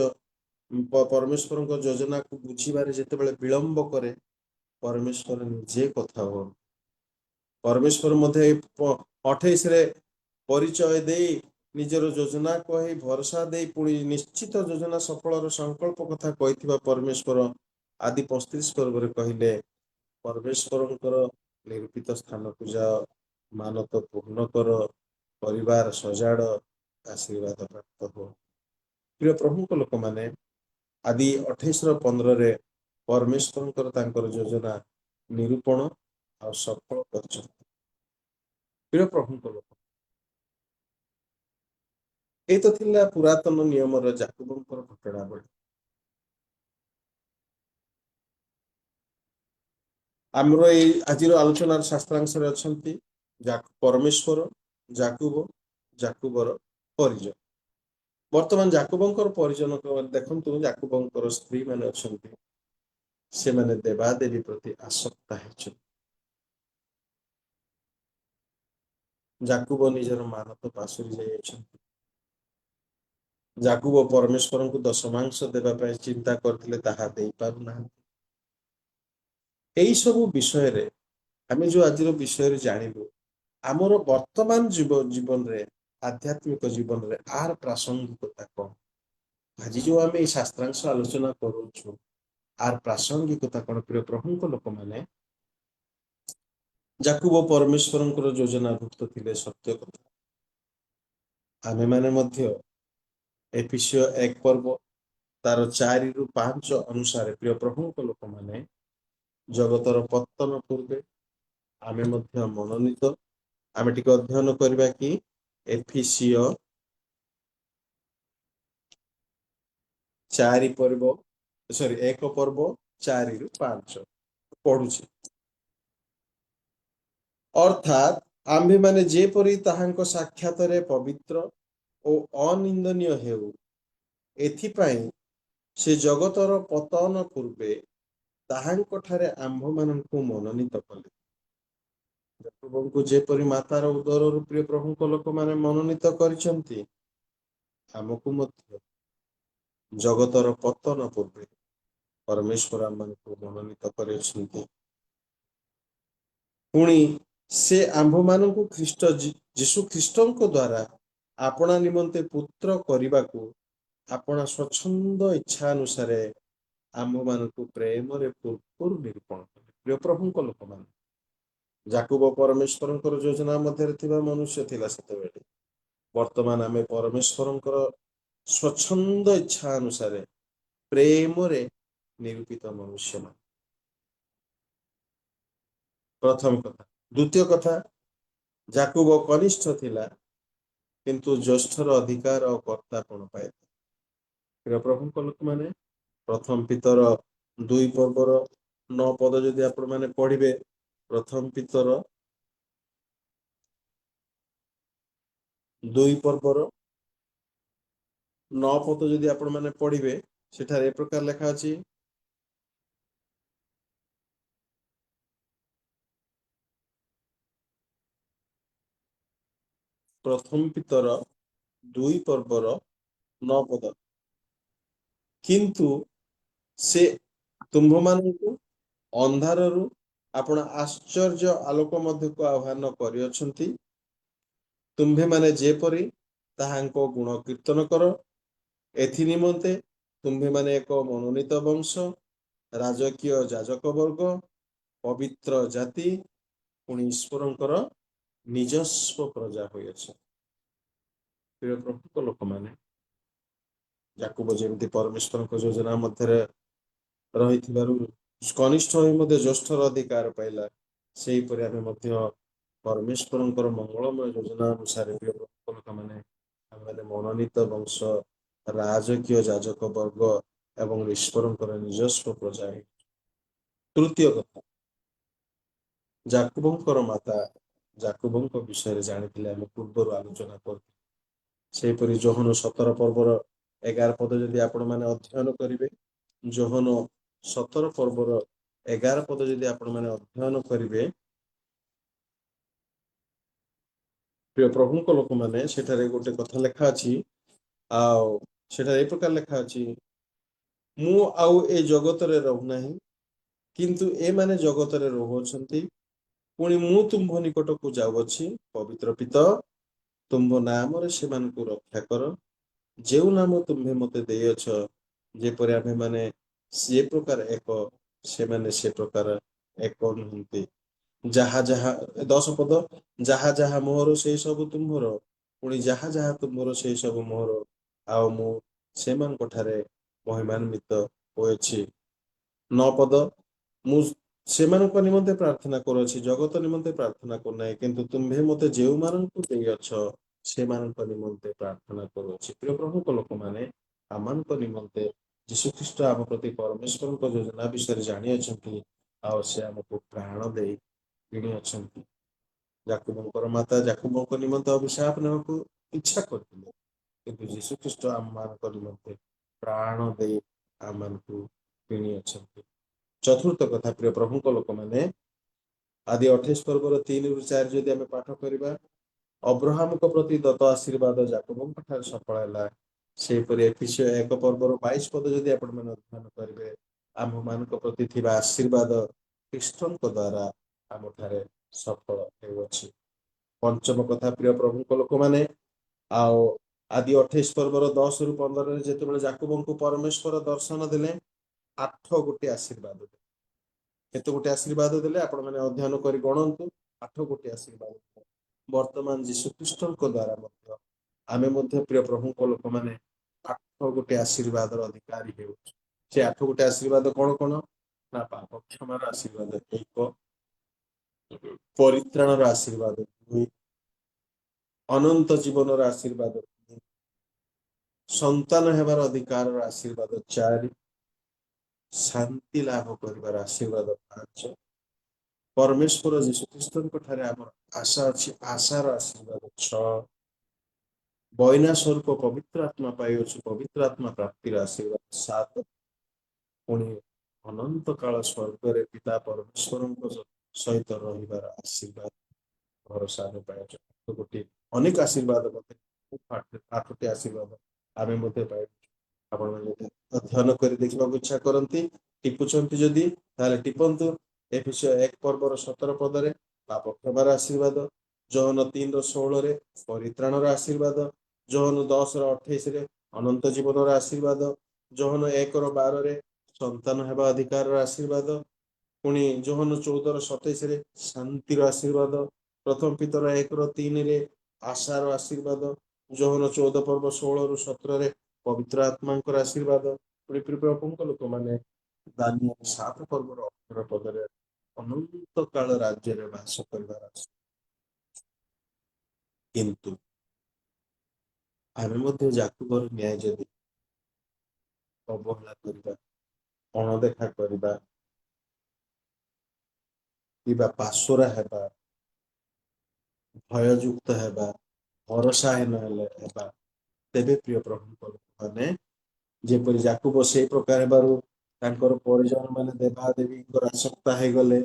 ପରମେଶ୍ୱରଙ୍କ ଯୋଜନାକୁ ବୁଝିବାରେ ଯେତେବେଳେ ବିଳମ୍ବ କରେ, ପରମେଶ୍ୱର ନିଜେ କଥା ହୁଅନ୍ତି। ପରମେଶ୍ୱର ମଧ୍ୟ 28ରେ ପରିଚୟ ଦେଇ ନିଜର ଯୋଜନା କହି ଭରସା ଦେଇ ପୁଣି ନିଶ୍ଚିତ ଯୋଜନା ସଫଳର ସଂକଳ୍ପ କଥା କହିଥିବା ପରମେଶ୍ୱର ଆଦି 35 ପର୍ବରେ କହିଲେ, ପରମେଶ୍ୱରଙ୍କର ନିରୂପିତ ସ୍ଥାନକୁ ଯାଅ, ମାନତ ପୂର୍ଣ୍ଣ କର, ପରିବାର ସଜାଡ, ଆଶୀର୍ବାଦ ପ୍ରାପ୍ତ ହୁଅ। ପ୍ରିୟ ପ୍ରଭୁଙ୍କ ଲୋକମାନେ, ଆଦି 28ର 15ରେ ପରମେଶ୍ୱରଙ୍କର ତାଙ୍କର ଯୋଜନା ନିରୂପଣ ଆଉ ସଫଳ କରିଛନ୍ତି। ପ୍ରିୟ ପ୍ରଭୁଙ୍କ ଲୋକ, ଏଇ ତ ଥିଲା ପୁରାତନ ନିୟମର ଯାକୁବଙ୍କର ଘଟଣାବଳୀ। ଆମର ଏଇ ଆଜିର ଆଲୋଚନାର ଶାସ୍ତ୍ରାଂଶରେ ଅଛନ୍ତି ପରମେଶ୍ୱର, ଯାକୁବ, ଜାକୁବର ପରିଜନ। ବର୍ତ୍ତମାନ ଜାକୁବଙ୍କର ପରିଜନ ଦେଖନ୍ତୁ, ଜାକୁବଙ୍କର ସ୍ତ୍ରୀ ମାନେ ଅଛନ୍ତି, ସେମାନେ ଦେବାଦେବୀ ପ୍ରତି ଆସକ୍ତ ହେଇଛନ୍ତି। ଜାକୁବ ନିଜର ମାନତ ପାଶୋରି ଯାଇଅଛନ୍ତି। ଜାକୁବ ପରମେଶ୍ୱରଙ୍କୁ ଦଶମାଂଶ ଦେବା ପାଇଁ ଚିନ୍ତା କରିଥିଲେ, ତାହା ଦେଇପାରୁନାହାନ୍ତି। ଏଇ ସବୁ ବିଷୟରେ ଆମେ ଯୋଉ ଆଜିର ବିଷୟରେ ଜାଣିଲୁ, ଆମର ବର୍ତ୍ତମାନ ଜୀବନରେ, ଆଧ୍ୟାତ୍ମିକ ଜୀବନରେ ଆର ପ୍ରାସଙ୍ଗିକତା କଣ? ଆଜି ଯୋଉ ଆମେ ଏଇ ଶାସ୍ତ୍ରାଂଶ ଆଲୋଚନା କରୁଛୁ, ଆର ପ୍ରାସଙ୍ଗିକତା କଣ? ପ୍ରିୟ ପ୍ରଭୁଙ୍କ ଲୋକମାନେ, ଜାକୁବ ପରମେଶ୍ୱରଙ୍କର ଯୋଜନାଭୁକ୍ତ ଥିଲେ, ସତ୍ୟ କଥା। ଆମେମାନେ ମଧ୍ୟ ଏଫେସୀୟ 1 ପର୍ବ ତାର 4-5 ଅନୁସାରେ, ପ୍ରିୟ ପ୍ରଭୁଙ୍କ ଲୋକମାନେ, ଜଗତର ପତନ ପୂର୍ବେ ଆମେ ମଧ୍ୟ ମନୋନୀତ। ଆମେ ଟିକେ ଅଧ୍ୟୟନ କରିବା କି ଏଫେସୀୟ 1 ପର୍ବ 4-5 ପଢୁଛି। ଅର୍ଥାତ୍ ଆମ୍ଭେମାନେ ଯେପରି ତାହାଙ୍କ ସାକ୍ଷାତରେ ପବିତ୍ର ଓ ଅନିନ୍ଦନୀୟ ହେଉ, ଏଥିପାଇଁ ସେ ଜଗତର ପତନ ପୂର୍ବେ ତାହାଙ୍କ ଠାରେ ଆମ୍ଭମାନଙ୍କୁ ମନୋନୀତ କଲେ। ଜାକୁବଙ୍କୁ ଯେପରି ମାତାର ଉଦରରୁ ପ୍ରିୟ ପ୍ରଭୁଙ୍କ ଲୋକମାନେ ମନୋନୀତ କରିଛନ୍ତି, ଆମକୁ ମଧ୍ୟ ଜଗତର ପତନ ପୂର୍ବେ ପରମେଶ୍ୱର ଆମମାନଙ୍କୁ ମନୋନୀତ କରିଛନ୍ତି। ପୁଣି ସେ ଆମ୍ଭମାନଙ୍କୁ ଯୀଶୁ ଖ୍ରୀଷ୍ଟଙ୍କ ଦ୍ୱାରା ଆପଣା ନିମନ୍ତେ ପୁତ୍ର କରିବାକୁ ଆପଣା ସ୍ୱଚ୍ଛନ୍ଦ ଇଚ୍ଛା ଅନୁସାରେ ଆମ୍ଭମାନଙ୍କୁ ପ୍ରେମରେ ପୂର୍ବରୁ ନିରୂପଣ କଲେ। ପ୍ରିୟ ପ୍ରଭୁଙ୍କ ଲୋକମାନେ, ଜାକୁବ ପରମେଶ୍ୱରଙ୍କର ଯୋଜନା ମଧ୍ୟରେ ଥିବା ମନୁଷ୍ୟ ଥିଲା ସେତେବେଳେ। ବର୍ତ୍ତମାନ ଆମେ ପରମେଶ୍ୱରଙ୍କର ସ୍ୱଚ୍ଛନ୍ଦ ଇଚ୍ଛା ଅନୁସାରେ ପ୍ରେମରେ ନିରୂପିତ ମନୁଷ୍ୟମାନେ। ପ୍ରଥମ କଥା। ଦ୍ୱିତୀୟ କଥା, ଜାକୁବ କନିଷ୍ଠ ଥିଲା, କିନ୍ତୁ ଜ୍ୟେଷ୍ଠର ଅଧିକାର ଓ କର୍ତ୍ତାପଣ ପାଇଥିଲା। ପ୍ରିୟ ପ୍ରଭୁଙ୍କ ଲୋକମାନେ, ପ୍ରଥମ ପିତର 2 ପର୍ବର 9 ପଦ ଯଦି ଆପଣମାନେ ପଢିବେ, ପ୍ରଥମ ପିତର 2 ପର୍ବର 9 ପଦ ଯଦି ଆପଣମାନେ ପଢିବେ, ସେଠାରେ ଏ ପ୍ରକାର ଲେଖା ଅଛି, ପ୍ରଥମ ପିତର 2 ପର୍ବର 9 ପଦ, କିନ୍ତୁ ସେ ତୁମ୍ଭମାନଙ୍କୁ ଅନ୍ଧାରରୁ ଆପଣ ଆଶ୍ଚର୍ଯ୍ୟ ଆଲୋକ ମଧ୍ୟକୁ ଆହ୍ୱାନ କରିଅଛନ୍ତି। ତୁମ୍ଭେମାନେ ଯେପରି ତାହାଙ୍କ ଗୁଣ କୀର୍ତ୍ତନ କର, ଏଥି ନିମନ୍ତେ ତୁମ୍ଭେମାନେ ଏକ ମନୋନୀତ ବଂଶ, ରାଜକୀୟ ଯାଜକ ବର୍ଗ, ପବିତ୍ର ଜାତି, ପୁଣି ଈଶ୍ୱରଙ୍କର ନିଜସ୍ୱ ପ୍ରଜା ହୋଇଅଛ। ପ୍ରିୟ ପ୍ରଭୁଙ୍କ ଲୋକମାନେ, ଜାକୁବ ଯେମିତି ପରମେଶ୍ୱରଙ୍କ ଯୋଜନା ମଧ୍ୟରେ ରହିଥିବାରୁ କନିଷ୍ଠ ହୋଇ ମଧ୍ୟ ଜ୍ୟେଷ୍ଠର ଅଧିକାର ପାଇଲା, ସେହିପରି ଆମେ ମଧ୍ୟ ପରମେଶ୍ୱରଙ୍କର ମଙ୍ଗଳମୟ ଯୋଜନା ଅନୁସାରେ ପ୍ରିୟ ପ୍ରଭୁଙ୍କ ଲୋକମାନେ, ଆମେମାନେ ମନୋନୀତ ବଂଶ, ରାଜକୀୟ ଯାଜକ ବର୍ଗ ଏବଂ ଈଶ୍ୱରଙ୍କର ନିଜସ୍ୱ ପ୍ରଜା। ତୃତୀୟ କଥା, ଜାକୁବଙ୍କର ମାତା ଜାକୁବଙ୍କ ବିଷୟରେ ଜାଣିଥିଲେ, ଆମେ ପୂର୍ବରୁ ଆଲୋଚନା କରିଥିଲେ। ସେହିପରି ଯୋହନ 17 ପର୍ବର 11 ପଦ ଯଦି ଆପଣମାନେ ଅଧ୍ୟୟନ କରିବେ, ଯୋହନ 17 ପର୍ବର 11 ପଦ ଯଦି ଆପଣମାନେ ଅଧ୍ୟୟନ କରିବେ, ପ୍ରିୟ ପ୍ରଭୁଙ୍କ ଲୋକମାନେ, ସେଠାରେ ଗୋଟେ କଥା ଲେଖା ଅଛି, ଆଉ ସେଠାରେ ଏ ପ୍ରକାର ଲେଖା ଅଛି, ମୁଁ ଆଉ ଏ ଜଗତରେ ରହୁନାହିଁ, କିନ୍ତୁ ଏମାନେ ଜଗତରେ ରହୁଅଛନ୍ତି। ପୁଣି ମୁଁ ତୁମ୍ଭ ନିକଟକୁ ଯାଉଅଛି। ପବିତ୍ର ପିତ, ତୁମ୍ଭ ନାମରେ ସେମାନଙ୍କୁ ରକ୍ଷା କର, ଯେଉଁ ନାମ ତୁମ୍ଭେ ମତେ ଦେଇଅଛ, ଯେପରି ଆମେମାନେ ସେ ପ୍ରକାର ଏକ, ସେମାନେ ସେ ପ୍ରକାର ଏକ ନୁହନ୍ତି। ଯାହା ଯାହା 10 ପଦ, ଯାହା ଯାହା ମୋହର ସେଇ ସବୁ ତୁମ୍ଭର, ପୁଣି ଯାହା ଯାହା ତୁମ୍ଭର ସେଇ ସବୁ ମୋହର, ଆଉ ମୁଁ ସେମାନଙ୍କ ଠାରେ ମହିମାନ୍ୱିତ ହୋଇଅଛି। 9 ପଦ, ମୁଁ ସେମାନଙ୍କ ନିମନ୍ତେ ପ୍ରାର୍ଥନା କରୁଅଛି, ଜଗତ ନିମନ୍ତେ ପ୍ରାର୍ଥନା କରୁନାହିଁ, କିନ୍ତୁ ତୁମ୍ଭେ ମତେ ଯେଉଁମାନଙ୍କୁ ଦେଇଅଛ ସେମାନଙ୍କ ନିମନ୍ତେ ପ୍ରାର୍ଥନା କରୁଅଛି। ପ୍ରିୟ ପ୍ରଭୁଙ୍କ ଲୋକମାନେ, ଆମମାନଙ୍କ ନିମନ୍ତେ ଯୀଶୁଖ୍ରୀଷ୍ଟ ଆମ ପ୍ରତି ପରମେଶ୍ୱରଙ୍କ ଯୋଜନା ବିଷୟରେ ଜାଣିଅଛନ୍ତି, ଆଉ ସେ ଆମକୁ ପ୍ରାଣ ଦେଇ କିଣି ଅଛନ୍ତି। ଜାକୁବଙ୍କର ମାତା ଜାକୁବଙ୍କ ନିମନ୍ତେ ଅଭିଶାପ ନେବାକୁ ଇଚ୍ଛା କରିଥିଲେ, କିନ୍ତୁ ଯୀଶୁ ଖ୍ରୀଷ୍ଟ ଆମମାନଙ୍କ ନିମନ୍ତେ ପ୍ରାଣ ଦେଇ ଆମମାନଙ୍କୁ କିଣି ଅଛନ୍ତି। ଚତୁର୍ଥ କଥା, ପ୍ରିୟ ପ୍ରଭୁଙ୍କ ଲୋକମାନେ, ଆଦି 28 ପର୍ବର 3-4 ଯଦି ଆମେ ପାଠ କରିବା, ଅବ୍ରାହମଙ୍କ ପ୍ରତି ଦତ୍ତ ଆଶୀର୍ବାଦ ଯାକୋବଙ୍କ ଠାରେ ସଫଳ ହେଲା। ସେହିପରି ଏଫେସୀୟ 1 ପର୍ବର 22 ପଦ ଯଦି ଆପଣମାନେ ଅଧ୍ୟୟନ କରିବେ, ଆମମାନଙ୍କ ପ୍ରତି ଥିବା ଆଶୀର୍ବାଦ ଖ୍ରୀଷ୍ଟଙ୍କ ଦ୍ୱାରା ଆମଠାରେ ସଫଳ ହେଉଅଛି। ପଞ୍ଚମ କଥା, ପ୍ରିୟ ପ୍ରଭୁଙ୍କ ଲୋକମାନେ, ଆଉ ଆଦି 28 ପର୍ବର 10-15 ଯେତେବେଳେ ଯାକୋବଙ୍କୁ ପରମେଶ୍ୱର ଦର୍ଶନ ଦେଲେ, 8 ଗୋଟି ଆଶୀର୍ବାଦ ଦେଲେ। କେତେ ଗୋଟି ଆଶୀର୍ବାଦ ଦେଲେ ଆପଣମାନେ ଅଧ୍ୟୟନ କରି ଗଣନ୍ତୁ। 8 ଗୋଟି ଆଶୀର୍ବାଦ ଦେଲେ। ବର୍ତ୍ତମାନ ଯୀଶୁ ଖ୍ରୀଷ୍ଟଙ୍କ ଦ୍ୱାରା ମଧ୍ୟ ଆମେ ମଧ୍ୟ ପ୍ରିୟ ପ୍ରଭୁଙ୍କ ଲୋକମାନେ 8 ଗୋଟି ଆଶୀର୍ବାଦର ଅଧିକାରୀ ହେଉଛୁ। ସେ 8 ଗୋଟି ଆଶୀର୍ବାଦ କଣ କଣ? ନା ପାପ କ୍ଷମାର ଆଶୀର୍ବାଦ 1, ପରିତ୍ରାଣର ଆଶୀର୍ବାଦ 2, ଅନନ୍ତ ଜୀବନର ଆଶୀର୍ବାଦ 3, ସନ୍ତାନ ହେବାର ଅଧିକାରର ଆଶୀର୍ବାଦ 4, ଶାନ୍ତି ଲାଭ କରିବାର ଆଶୀର୍ବାଦ 5, ପରମେଶ୍ୱର ଯୀଶୁଖ୍ରୀଷ୍ଟଙ୍କ ଠାରେ ଆମର ଆଶା ଅଛି, ଆଶାର ଆଶୀର୍ବାଦ 6, ବୈନା ସ୍ୱରୂପ ପବିତ୍ର ଆତ୍ମା ପାଇଅଛୁ, ପବିତ୍ର ଆତ୍ମା ପ୍ରାପ୍ତିର ଆଶୀର୍ବାଦ 7, ପୁଣି ଅନନ୍ତ କାଳ ସ୍ୱର୍ଗରେ ପିତା ପରମେଶ୍ୱରଙ୍କ ସହିତ ରହିବାର ଆଶୀର୍ବାଦ ଭରସା ଆମେ ପାଇଛୁ। ଗୋଟିଏ ଅନେକ ଆଶୀର୍ବାଦ ମଧ୍ୟ 8ଟି ଆଶୀର୍ବାଦ ଆମେ ମଧ୍ୟ ପାଇଛୁ। ଆପଣମାନେ ଯଦି ଅଧ୍ୟୟନ କରି ଦେଖିବାକୁ ଇଚ୍ଛା କରନ୍ତି, ଟିପୁଛନ୍ତି ଯଦି, ତାହେଲେ ଟିପନ୍ତୁ। ଏଫେସୀୟ 1 ପର୍ବର 17 ପଦରେ ପାପ କ୍ଷମାର ଆଶୀର୍ବାଦ, ଯୋହନ 3:16 ପରିତ୍ରାଣର ଆଶୀର୍ବାଦ, ଯୋହନ 10:28 ଅନନ୍ତ ଜୀବନର ଆଶୀର୍ବାଦ, ଯୋହନ 1:12 ସନ୍ତାନ ହେବା ଅଧିକାରର ଆଶୀର୍ବାଦ, ପୁଣି ଯୋହନ 14:27 ଶାନ୍ତିର ଆଶୀର୍ବାଦ, ପ୍ରଥମ ପିତର 1:3 ଆଶାର ଆଶୀର୍ବାଦ, ଯୋହନ 14 ପର୍ବ 16-17 ପବିତ୍ର ଆତ୍ମାଙ୍କର ଆଶୀର୍ବାଦ, ପୁଣି ପ୍ରଭୁଙ୍କ ଲୋକମାନେ ଦାନିଏଲ 7 ପର୍ବର 18 ପଦରେ ଅନନ୍ତ କାଳ ରାଜ୍ୟରେ ବାସ କରିବାର ଅଛି। କିନ୍ତୁ ଆମେ ମଧ୍ୟ ଯାକୋବର ନ୍ୟାୟ ଯଦି ଅବହେଳା କରିବା, ଅଣଦେଖା କରିବା, କିମ୍ବା ପାଶୋରା ହେବା, ଭୟଯୁକ୍ତ ହେବା, ଭରସାହୀନ ହେବା, ତେବେ ପ୍ରିୟ ପ୍ରଭୁଙ୍କ ଲୋକମାନେ, ଯେପରି ଯାକୋବ ସେଇ ପ୍ରକାର ହେବାରୁ ତାଙ୍କର ପରିଜନ ମାନେ ଦେବାଦେବୀଙ୍କର ଆସକ୍ତା ହେଇଗଲେ,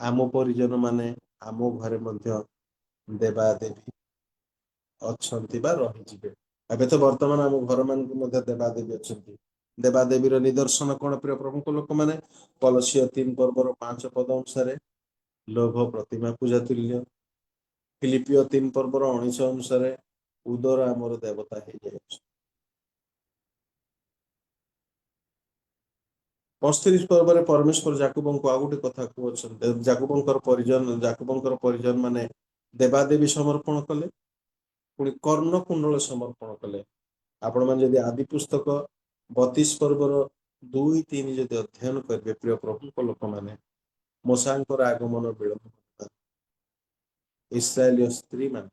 ଆମ ପରିଜନ ମାନେ ଆମ ଘରେ ମଧ୍ୟ ଦେବାଦେବୀ ଅଛନ୍ତି ବା ରହିଯିବେ। ଏବେ ତ ବର୍ତ୍ତମାନ ଆମ ଘର ମାନଙ୍କୁ ମଧ୍ୟ ଦେବାଦେବୀ ଅଛନ୍ତି। ଦେବାଦେବୀର ନିଦର୍ଶନ କଣ ପ୍ରିୟ ପ୍ରଭୁଙ୍କ ଲୋକମାନେ? କଲସିୟ 3 ପର୍ବର 5 ପଦ ଅନୁସାରେ ଲୋଭ ପ୍ରତିମା ପୂଜା ତୁଲ୍ୟ, ଫିଲିପିଓ 3 ପର୍ବର 19 ଅନୁସାରେ ଉଦର ଆମର ଦେବତା ହେଇଯାଉଛି। 35 ପର୍ବରେ ପରମେଶ୍ୱର ଯାକୋବଙ୍କୁ ଆଉ ଗୋଟେ କଥା କହୁଛନ୍ତି, ଯାକୋବଙ୍କର ପରିଜନ ମାନେ ଦେବାଦେବୀ ସମର୍ପଣ କଲେ, ପୁଣି କର୍ଣ୍ଣ କୁଣ୍ଡଳ ସମର୍ପଣ କଲେ। ଆପଣମାନେ ଯଦି ଆଦି ପୁସ୍ତକ 32 ପର୍ବର 2-3 ଯଦି ଅଧ୍ୟୟନ କରିବେ, ପ୍ରିୟ ପ୍ରଭୁଙ୍କ ଲୋକମାନେ, ମୋଶାଙ୍କର ଆଗମନ ବିଳମ୍ବ, ଇସ୍ରାଏଲୀୟ ସ୍ତ୍ରୀ ମାନେ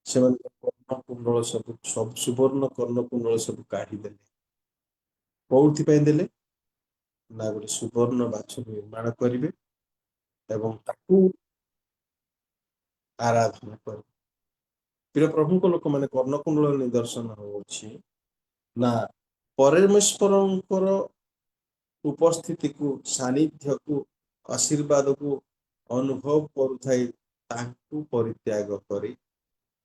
ସେମାନଙ୍କ କର୍ଣ୍ଣକୁଣ୍ଡଳ ସବୁ ସୁବର୍ଣ୍ଣ କର୍ଣ୍ଣକୁଣ୍ଡଳ ସବୁ କାଢିଦେଲେ। କୋଉଥିପାଇଁ ଦେଲେ? ନା ଗୋଟେ ସୁବର୍ଣ୍ଣ ବାଛ ନିର୍ମାଣ କରିବେ ଏବଂ ତାକୁ ଆରାଧନା କରିବେ। ପ୍ରିୟ ପ୍ରଭୁଙ୍କ ଲୋକମାନେ, କର୍ଣ୍ଣକୁଣ୍ଡଳ ନିଦର୍ଶନ ହଉଛି ନା ପରମେଶ୍ୱରଙ୍କର ଉପସ୍ଥିତିକୁ, ସାନ୍ନିଧ୍ୟକୁ, ଆଶୀର୍ବାଦକୁ ଅନୁଭବ କରୁଥାଇ ତାଙ୍କୁ ପରିତ୍ୟାଗ କରି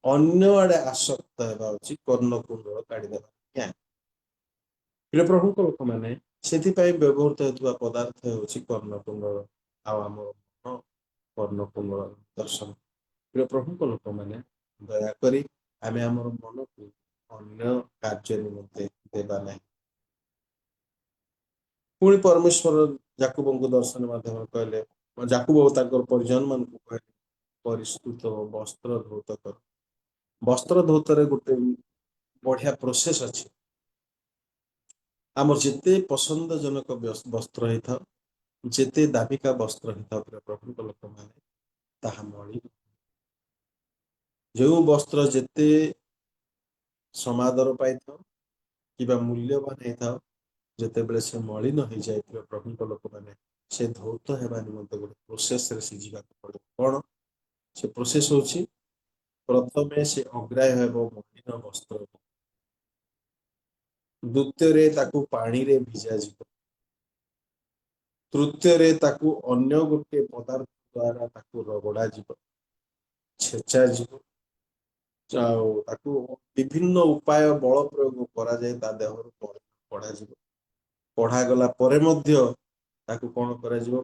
ଅନ୍ୟ ଆଡେ ଆସକ୍ତ ହେବା ଉଚିତ କର୍ଣ୍ଣକୁଣ୍ଡଳ କାଢିଦେବା ଜ୍ଞାନ। ପ୍ରିୟ ପ୍ରଭୁଙ୍କ ଲୋକମାନେ, ସେଥିପାଇଁ ବ୍ୟବହୃତ ହେଉଥିବା ପଦାର୍ଥ ହେଉଛି କର୍ଣ୍ଣକୁଣ୍ଡଳ, ଆଉ ଆମର ମନ କର୍ଣ୍ଣକୁଣ୍ଡଳ ଦର୍ଶନ। ପ୍ରିୟ ପ୍ରଭୁଙ୍କ ଲୋକମାନେ, ଦୟାକରି ଆମେ ଆମର ମନକୁ ଅନ୍ୟ କାର୍ଯ୍ୟ ନିମନ୍ତେ ଦେବା ନାହିଁ। ପୁଣି ପରମେଶ୍ୱର ଯାକୋବଙ୍କୁ ଦର୍ଶନ ମାଧ୍ୟମରେ କହିଲେ, ଯାକୋବ ତାଙ୍କର ପରିଜନ ମାନଙ୍କୁ କହିଲେ, ପରିସ୍କୃତ ବସ୍ତ୍ର ଧୌତ କର। ବସ୍ତ୍ର ଧୌତରେ ଗୋଟେ ବଢିଆ ପ୍ରୋସେସ ଅଛି। ଆମର ଯେତେ ପସନ୍ଦଜନକ ବସ୍ତ୍ର ହେଇଥାଉ, ଯେତେ ଦାମିକା ବସ୍ତ୍ର ହେଇଥାଉ, ପ୍ରିୟ ପ୍ରଭୁଙ୍କ ଲୋକମାନେ, ତାହା ମଳି, ଯେଉଁ ବସ୍ତ୍ର ଯେତେ ସମାଦର ପାଇଥାଉ କିମ୍ବା ମୂଲ୍ୟବାନ ହେଇଥାଉ, ଯେତେବେଳେ ସେ ମଳିନ ହେଇଯାଏ, ପ୍ରିୟ ପ୍ରଭୁଙ୍କ ଲୋକମାନେ, ସେ ଧୌତ ହେବା ନିମନ୍ତେ ଗୋଟେ ପ୍ରୋସେସରେ ସିଝିବାକୁ ପଡେ। କଣ ସେ ପ୍ରୋସେସ ହଉଛି? ପ୍ରଥମେ ସେ ଅଗ୍ରାହ୍ୟ ହେବ ମଳିନ ବସ୍ତ୍ର, ଦ୍ୱିତୀୟରେ ତାକୁ ପାଣିରେ ଭିଜାଯିବ, ତୃତୀୟରେ ତାକୁ ଅନ୍ୟ ଗୋଟିଏ ପଦାର୍ଥ ଦ୍ୱାରା ତାକୁ ରଗଡ଼ାଯିବ, ଛେଚାଯିବ, ଆଉ ତାକୁ ବିଭିନ୍ନ ଉପାୟ ବଳ ପ୍ରୟୋଗ କରାଯାଇ ତା ଦେହରୁ କଢାଯିବ। କଢାଗଲା ପରେ ମଧ୍ୟ ତାକୁ କଣ କରାଯିବ,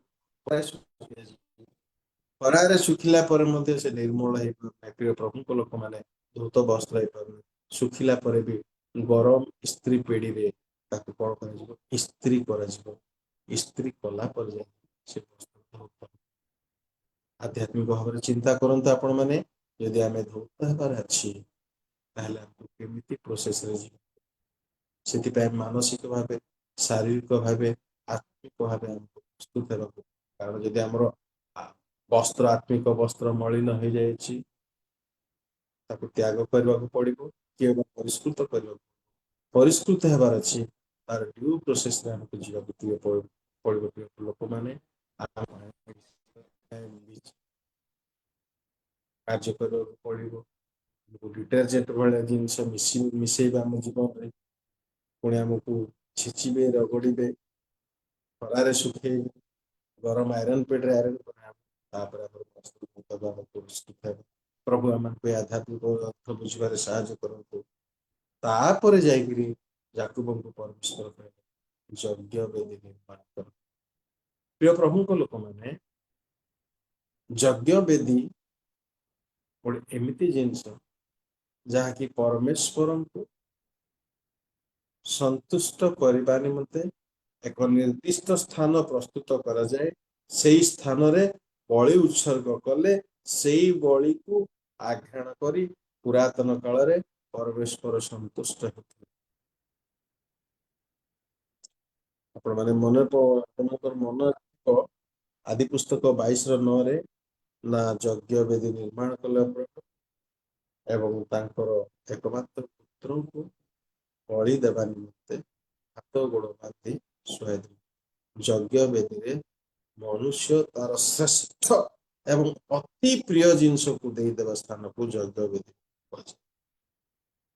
ଖରାରେ ଶୁଖିଲା ପରେ ମଧ୍ୟ ସେ ନିର୍ମଳ ହେଇପାରୁନାହିଁ। ପ୍ରିୟ ପ୍ରଭୁଙ୍କ ଲୋକମାନେ ଧୌତ ବସ୍ତ୍ର ହେଇପାରୁନାହିଁ। ଶୁଖିଲା ପରେ ବି ଗରମ ଇସ୍ତ୍ରୀ ପେଡିରେ ତାକୁ କଣ କରାଯିବ, ଇସ୍ତ୍ରୀ କରାଯିବ। ଇସ୍ତ୍ରୀ କଲା ପରେ ଯାଇ ସେ ବସ୍ତ୍ର ଧୌତ। ଆଧ୍ୟାତ୍ମିକ ଭାବରେ ଚିନ୍ତା କରନ୍ତୁ ଆପଣ ମାନେ, ଯଦି ଆମେ ଧୌତ ହେବାର ଅଛି ତାହେଲେ ଆମକୁ କେମିତି ପ୍ରୋସେସରେ ଯିବ। ସେଥିପାଇଁ ମାନସିକ ଭାବେ, ଶାରୀରିକ ଭାବେ, ଆତ୍ମିକ ଭାବେ ଆମକୁ ପ୍ରସ୍ତୁତ ହେବାକୁ, କାରଣ ଯଦି ଆମର ବସ୍ତ୍ର, ଆତ୍ମିକ ବସ୍ତ୍ର ମଳିନ ହେଇଯାଇଛି ତାକୁ ତ୍ୟାଗ କରିବାକୁ ପଡିବ, କିମ୍ବା ପରିଷ୍କୃତ କରିବାକୁ। ପରିଷ୍କୃତ ହେବାର ଅଛି ତାର ଡ୍ୟୁ ପ୍ରୋସେସରେ ଆମକୁ ଯିବାକୁ ପଡିବ। ଲୋକମାନେ କାର୍ଯ୍ୟ କରିବାକୁ ପଡିବ। ଡିଟରଜେଣ୍ଟ ଭଳିଆ ଜିନିଷ ମିଶେଇବା ଆମ ଜୀବନରେ, ପୁଣି ଆମକୁ ଛେଚିବେ, ରଗଡ଼ିବେ, ଖରାରେ ଶୁଖେଇବେ, ଗରମ ଆଇରନ୍ ପେଡରେ ଆଇରନ୍ କରାହେବ, ତାପରେ ଆମର ପ୍ରଭୁ ଆମକୁ ଏ ଆଧ୍ୟାତ୍ମିକ ଅର୍ଥ ବୁଝିବାରେ ସାହାଯ୍ୟ କରନ୍ତୁ। ତାପରେ ଯାଇକିରି ଯାକୁବଙ୍କୁ ପରମେଶ୍ୱର କହିଲେ ଯଜ୍ଞ ବେଦୀ ନିର୍ମାଣ କର। ପ୍ରିୟ ପ୍ରଭୁଙ୍କ ଲୋକମାନେ, ଯଜ୍ଞ ବେଦୀ ଗୋଟେ ଏମିତି ଜିନିଷ ଯାହାକି ପରମେଶ୍ୱରଙ୍କୁ ସନ୍ତୁଷ୍ଟ କରିବା ନିମନ୍ତେ ଏକ ନିର୍ଦ୍ଦିଷ୍ଟ ସ୍ଥାନ ପ୍ରସ୍ତୁତ କରାଯାଏ। ସେଇ ସ୍ଥାନରେ ବଳି ଉତ୍ସର୍ଗ କଲେ ସେଇ ବଳିକୁ ଆଘ୍ରାଣ କରି ପୁରାତନ କାଳରେ ପରମେଶ୍ୱର ସନ୍ତୁଷ୍ଟ ହେଉଥିଲେ। ଆପଣଙ୍କର ମନ ଆଦି ପୁସ୍ତକ 22:9 ନା ଯଜ୍ଞ ବେଦୀ ନିର୍ମାଣ କଲେ ଏବଂ ତାଙ୍କର ଏକମାତ୍ର ପୁତ୍ରଙ୍କୁ ବଳି ଦେବା ନିମନ୍ତେ ହାତ ଗୋଡ଼ ବାନ୍ଧି ଶୁଆଇଦେଲେ। ଯଜ୍ଞ ବେଦୀରେ ମନୁଷ୍ୟ ତାର ଶ୍ରେଷ୍ଠ ଏବଂ ଅତି ପ୍ରିୟ ଜିନିଷକୁ ଦେଇଦେବା ସ୍ଥାନକୁ ଯଜ୍ଞ ବେଦୀ କୁହାଯାଏ।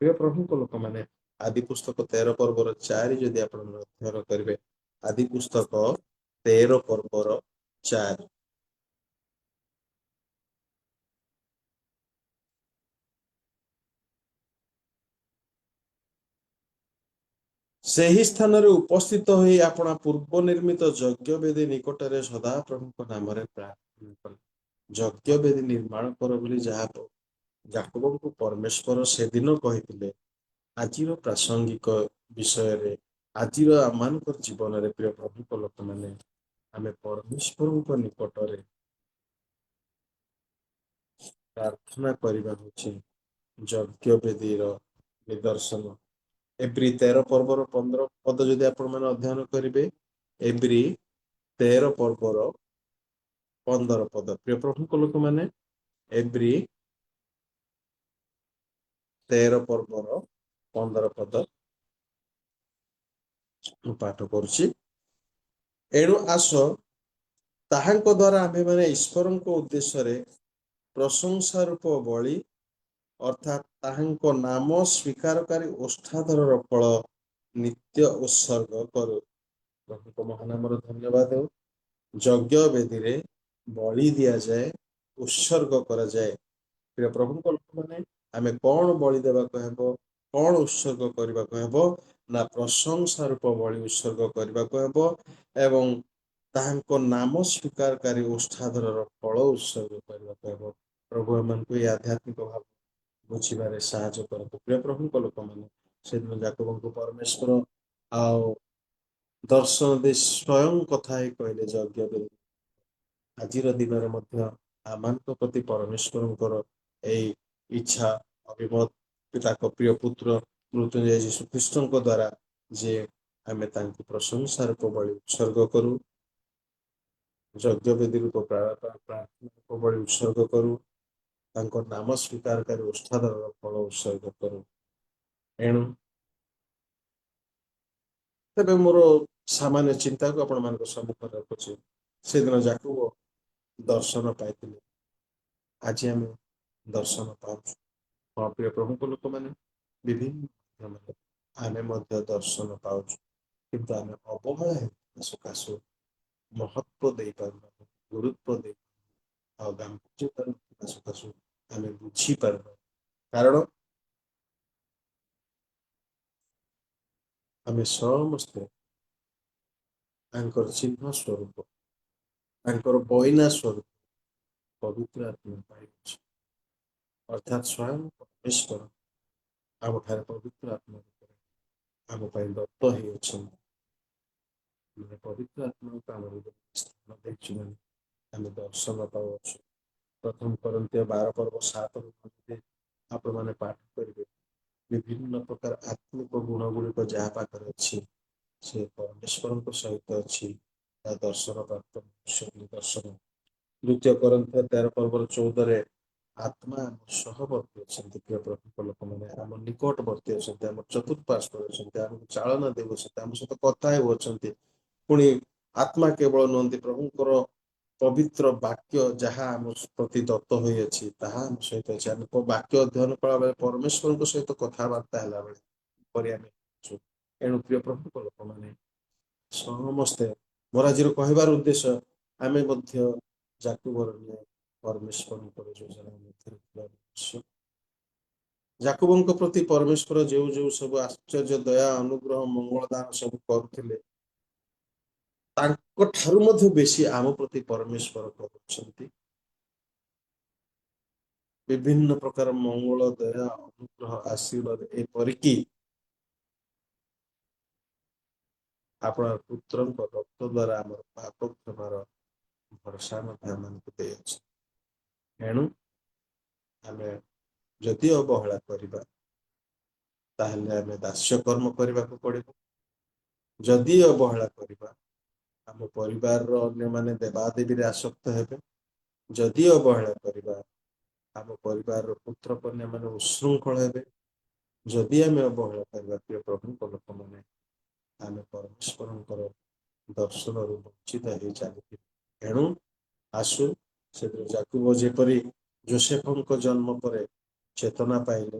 ପ୍ରିୟ ପ୍ରଭୁଙ୍କ ଲୋକମାନେ, ଆଦି ପୁସ୍ତକ 13 ପର୍ବର 4 ଯଦି ଆପଣ ଅଧ୍ୟୟନ କରିବେ, ଆଦି ପୁସ୍ତକ 13 ପର୍ବର 4, ସେହି ସ୍ଥାନରେ ଉପସ୍ଥିତ ହୋଇ ଆପଣ ପୂର୍ବ ନିର୍ମିତ ଯଜ୍ଞ ବେଦୀ ନିକଟରେ ସଦାପ୍ରଭୁଙ୍କ ନାମରେ ପ୍ରାର୍ଥନା କଲେ। ଯଜ୍ଞ ବେଦୀ ନିର୍ମାଣ କର ବୋଲି ଯାହା ଯାକୋବଙ୍କୁ ପରମେଶ୍ୱର ସେଦିନ କହିଥିଲେ, ଆଜିର ପ୍ରାସଙ୍ଗିକ ବିଷୟରେ, ଆଜିର ଆମମାନଙ୍କର ଜୀବନରେ ପ୍ରିୟ ପ୍ରଭୁଙ୍କ ଲୋକମାନେ, ଆମେ ପରମେଶ୍ୱରଙ୍କ ନିକଟରେ ପ୍ରାର୍ଥନା କରିବା ହେଉଛି ଯଜ୍ଞ ବେଦୀର ନିଦର୍ଶନ। ଏବ୍ରି 13 ପର୍ବର 15 ପଦ ଯଦି ଆପଣ ମାନେ ଅଧ୍ୟୟନ କରିବେ, ଏବ୍ରି 13 ପର୍ବର 15 ପଦ, ପ୍ରିୟ ପ୍ରଭୁଙ୍କ ଲୋକମାନେ, ଏବ୍ରି 13 ପର୍ବର 15 ପଦ ମୁଁ ପାଠ କରୁଛି। ଏଣୁ ଆସ, ତାହାଙ୍କ ଦ୍ୱାରା ଆମ୍ଭେମାନେ ଈଶ୍ୱରଙ୍କ ଉଦ୍ଦେଶ୍ୟରେ ପ୍ରଶଂସା ରୂପ ବଳି ଅର୍ଥାତ୍ ତାହାଙ୍କ ନାମ ସ୍ୱୀକାରକାରୀ ଓଷ୍ଠାଧରର ଫଳ ନିତ୍ୟ ଉତ୍ସର୍ଗ କରୁ। ପ୍ରଭୁଙ୍କ ମହାନାମର ଧନ୍ୟବାଦ ହେଉ। ଯଜ୍ଞ ବେଦୀରେ ବଳି ଦିଆଯାଏ, ଉତ୍ସର୍ଗ କରାଯାଏ। ପ୍ରିୟ ପ୍ରଭୁଙ୍କ ଲୋକମାନେ, ଆମେ କଣ ବଳି ଦେବାକୁ ହେବ, କଣ ଉତ୍ସର୍ଗ କରିବାକୁ ହେବ ନା ପ୍ରଶଂସା ରୂପ ବଳି ଉତ୍ସର୍ଗ କରିବାକୁ ହେବ ଏବଂ ତାହାଙ୍କ ନାମ ସ୍ୱୀକାରକାରୀ ଓଷ୍ଠାଧରର ଫଳ ଉତ୍ସର୍ଗ କରିବାକୁ ହେବ। ପ୍ରଭୁ ଏମାନଙ୍କୁ ଏହି ଆଧ୍ୟାତ୍ମିକ ଭାବ ବୁଝିବାରେ ସାହାଯ୍ୟ କରନ୍ତୁ। ପ୍ରିୟ ପ୍ରଭୁଙ୍କ ଲୋକମାନେ, ସେଦିନ ଯାକୋବଙ୍କୁ ପରମେଶ୍ୱର ଆଉ ଦର୍ଶନ ଦେଇ ସ୍ୱୟଂ କଥା ହେଇ କହିଲେ ଯଜ୍ଞ ବେଦୀ। ଆଜିର ଦିନରେ ମଧ୍ୟ ଆମମାନଙ୍କ ପ୍ରତି ପରମେଶ୍ୱରଙ୍କର ଏଇ ଇଚ୍ଛା, ଅଭିମତ, ତାଙ୍କ ପ୍ରିୟ ପୁତ୍ର ମୃତ୍ୟୁଞ୍ଜୟ ଯୀଶୁ ଖ୍ରୀଷ୍ଟଙ୍କ ଦ୍ୱାରା ଯେ ଆମେ ତାଙ୍କୁ ପ୍ରଶଂସା ରୂପ ବଳି ଉତ୍ସର୍ଗ କରୁ, ଯଜ୍ଞ ବେଦୀ ରୂପ ପ୍ରାର୍ଥନା ରୂପ ବଳି ଉତ୍ସର୍ଗ କରୁ, ତାଙ୍କ ନାମ ସ୍ୱୀକାରକାରୀ ଓଷ୍ଠାଧରର ଫଳ ଉତ୍ସର୍ଗ କରୁ। ଏଣୁ ତେବେ ମୋର ସାମାନ୍ୟ ଚିନ୍ତାକୁ ଆପଣମାନଙ୍କ ସମ୍ମୁଖରେ ରଖୁଛି। ସେଦିନ ଯାକୋବ ଦର୍ଶନ ପାଇଥିଲେ। ଆଜି ଆମେ ଦର୍ଶନ ପାଉଛୁ। ମୋ ପ୍ରିୟ ପ୍ରଭୁଙ୍କ ଲୋକମାନେ ବିଭିନ୍ନ ମାଧ୍ୟମରେ ଆମେ ମଧ୍ୟ ଦର୍ଶନ ପାଉଛୁ, କିନ୍ତୁ ଆମେ ଅବହେଳା ହେଉଥିବା ସକାଶୁ ମହତ୍ଵ ଦେଇପାରୁନାହୁଁ, ଗୁରୁତ୍ୱ ଦେଇ ଆଉ ଗାମ୍ଭୀର୍ଯ୍ୟ ପାରୁଥିବା ସକାଶୁ ଆମେ ବୁଝିପାରୁନାହୁଁ। କାରଣ ଆମେ ସମସ୍ତେ ତାଙ୍କର ଚିହ୍ନ ସ୍ୱରୂପ, ତାଙ୍କର ବଇନା ସ୍ୱରୂପ ପବିତ୍ର ଆତ୍ମା ପାଇଅଛୁ। ଅର୍ଥାତ୍ ସ୍ୱୟଂ ପରମେଶ୍ୱର ଆମଠାରେ ପବିତ୍ର ଆତ୍ମା ରୂପରେ ଆମ ପାଇଁ ଦତ୍ତ ହେଇଅଛନ୍ତି। ମାନେ ପବିତ୍ର ଆତ୍ମାକୁ ଆମ ହୃଦୟରେ ସ୍ଥାନ ଦେଇଛୁ ମାନେ ଆମେ ଦର୍ଶନ ପାଉଅଛୁ। ପ୍ରଥମ କରନ୍ତୀୟ 12:7 ଯଦି ଆପଣମାନେ ପାଠ କରିବେ, ବିଭିନ୍ନ ପ୍ରକାର ଆତ୍ମିକ ଗୁଣ ଗୁଡ଼ିକ ଯାହା ପାଖରେ ଅଛି ସେ ପରମେଶ୍ୱରଙ୍କ ସହିତ ଅଛି। ତା ଦର୍ଶନ ପ୍ରାପ୍ତ ମନୁଷ୍ୟ ବୋଲି ଦର୍ଶନ। 2 କରନ୍ଥୀୟ 13:14 ଆତ୍ମା ଆମ ସହବର୍ତ୍ତୀ ଅଛନ୍ତି। ପ୍ରିୟ ପ୍ରଭୁଙ୍କ ଲୋକମାନେ ଆମ ନିକଟବର୍ତ୍ତୀ ଅଛନ୍ତି, ଆମ ଚତୁଃପାର୍ଶ୍ୱରେ ଅଛନ୍ତି, ଆମକୁ ଚାଳନା ଦେଉଅଛନ୍ତି, ଆମ ସହିତ କଥା ହେଉଅଛନ୍ତି। ପୁଣି ଆତ୍ମା କେବଳ ନୁହନ୍ତି, ପ୍ରଭୁଙ୍କର ପବିତ୍ର ବାକ୍ୟ ଯାହା ଆମ ପ୍ରତି ଦତ୍ତ ହୋଇଅଛି ତାହା ଆମ ସହିତ ଅଛି। ଆମେ ବାକ୍ୟ ଅଧ୍ୟୟନ କଲା ବେଳେ ପରମେଶ୍ୱରଙ୍କ ସହିତ କଥାବାର୍ତ୍ତା ହେଲା ବେଳେ ପରି ଆମେ ଅଛୁ। ଏଣୁ ପ୍ରିୟ ପ୍ରଭୁଙ୍କ ଲୋକମାନେ ସମସ୍ତେ, ମୋର ଆଜିର କହିବାର ଉଦ୍ଦେଶ୍ୟ, ଆମେ ମଧ୍ୟ ଜାକୁବର ନ୍ୟାୟ ପରମେଶ୍ୱରଙ୍କର ଯୋଜନା ମଧ୍ୟରେ ଥିବା ମନୁଷ୍ୟ। ଜାକୁବଙ୍କ ପ୍ରତି ପରମେଶ୍ୱର ଯେଉଁ ଯେଉଁ ସବୁ ଆଶ୍ଚର୍ଯ୍ୟ ଦୟା ଅନୁଗ୍ରହ ମଙ୍ଗଳ ଦାନ ସବୁ କରୁଥିଲେ, ତାଙ୍କ ଠାରୁ ମଧ୍ୟ ବେଶୀ ଆମ ପ୍ରତି ପରମେଶ୍ୱର କରୁଛନ୍ତି। ବିଭିନ୍ନ ପ୍ରକାର ମଙ୍ଗଳ ଦୟା ଅନୁଗ୍ରହ ଆଶୀର୍ବାଦ ଏପରିକି ଆପଣ ପୁତ୍ରଙ୍କ ରକ୍ତ ଦ୍ୱାରା ଆମର ପାପ କ୍ଷମାର ଭରସା ମଧ୍ୟ ଆମକୁ ଦେଇଅଛି। ଏଣୁ ଆମେ ଯଦି ଅବହେଳା କରିବା ତାହେଲେ ଆମେ ଦାସ୍ୟ କର୍ମ କରିବାକୁ ପଡ଼ିବ। ଯଦି ଅବହେଳା କରିବା ଆମ ପରିବାରର ଅନ୍ୟମାନେ ଦେବାଦେବୀରେ ଆସକ୍ତ ହେବେ। ଯଦି ଅବହେଳା କରିବା ଆମ ପରିବାରର ପୁତ୍ର କନ୍ୟା ମାନେ ଉଶୃଙ୍ଖଳ ହେବେ। ଯଦି ଆମେ ଅବହେଳା କରିବା ପ୍ରିୟ ପ୍ରଭୁଙ୍କ ଲୋକମାନେ ଆମେ ପରମେଶ୍ୱରଙ୍କର ଦର୍ଶନରୁ ବଞ୍ଚିତ ହେଇ ଚାଲିଥିବୁ। ଏଣୁ ଆସୁ ସେଥିରେ ଜାକୁବ ଯେପରି ଯୋସେଫଙ୍କ ଜନ୍ମ ପରେ ଚେତନା ପାଇଲେ,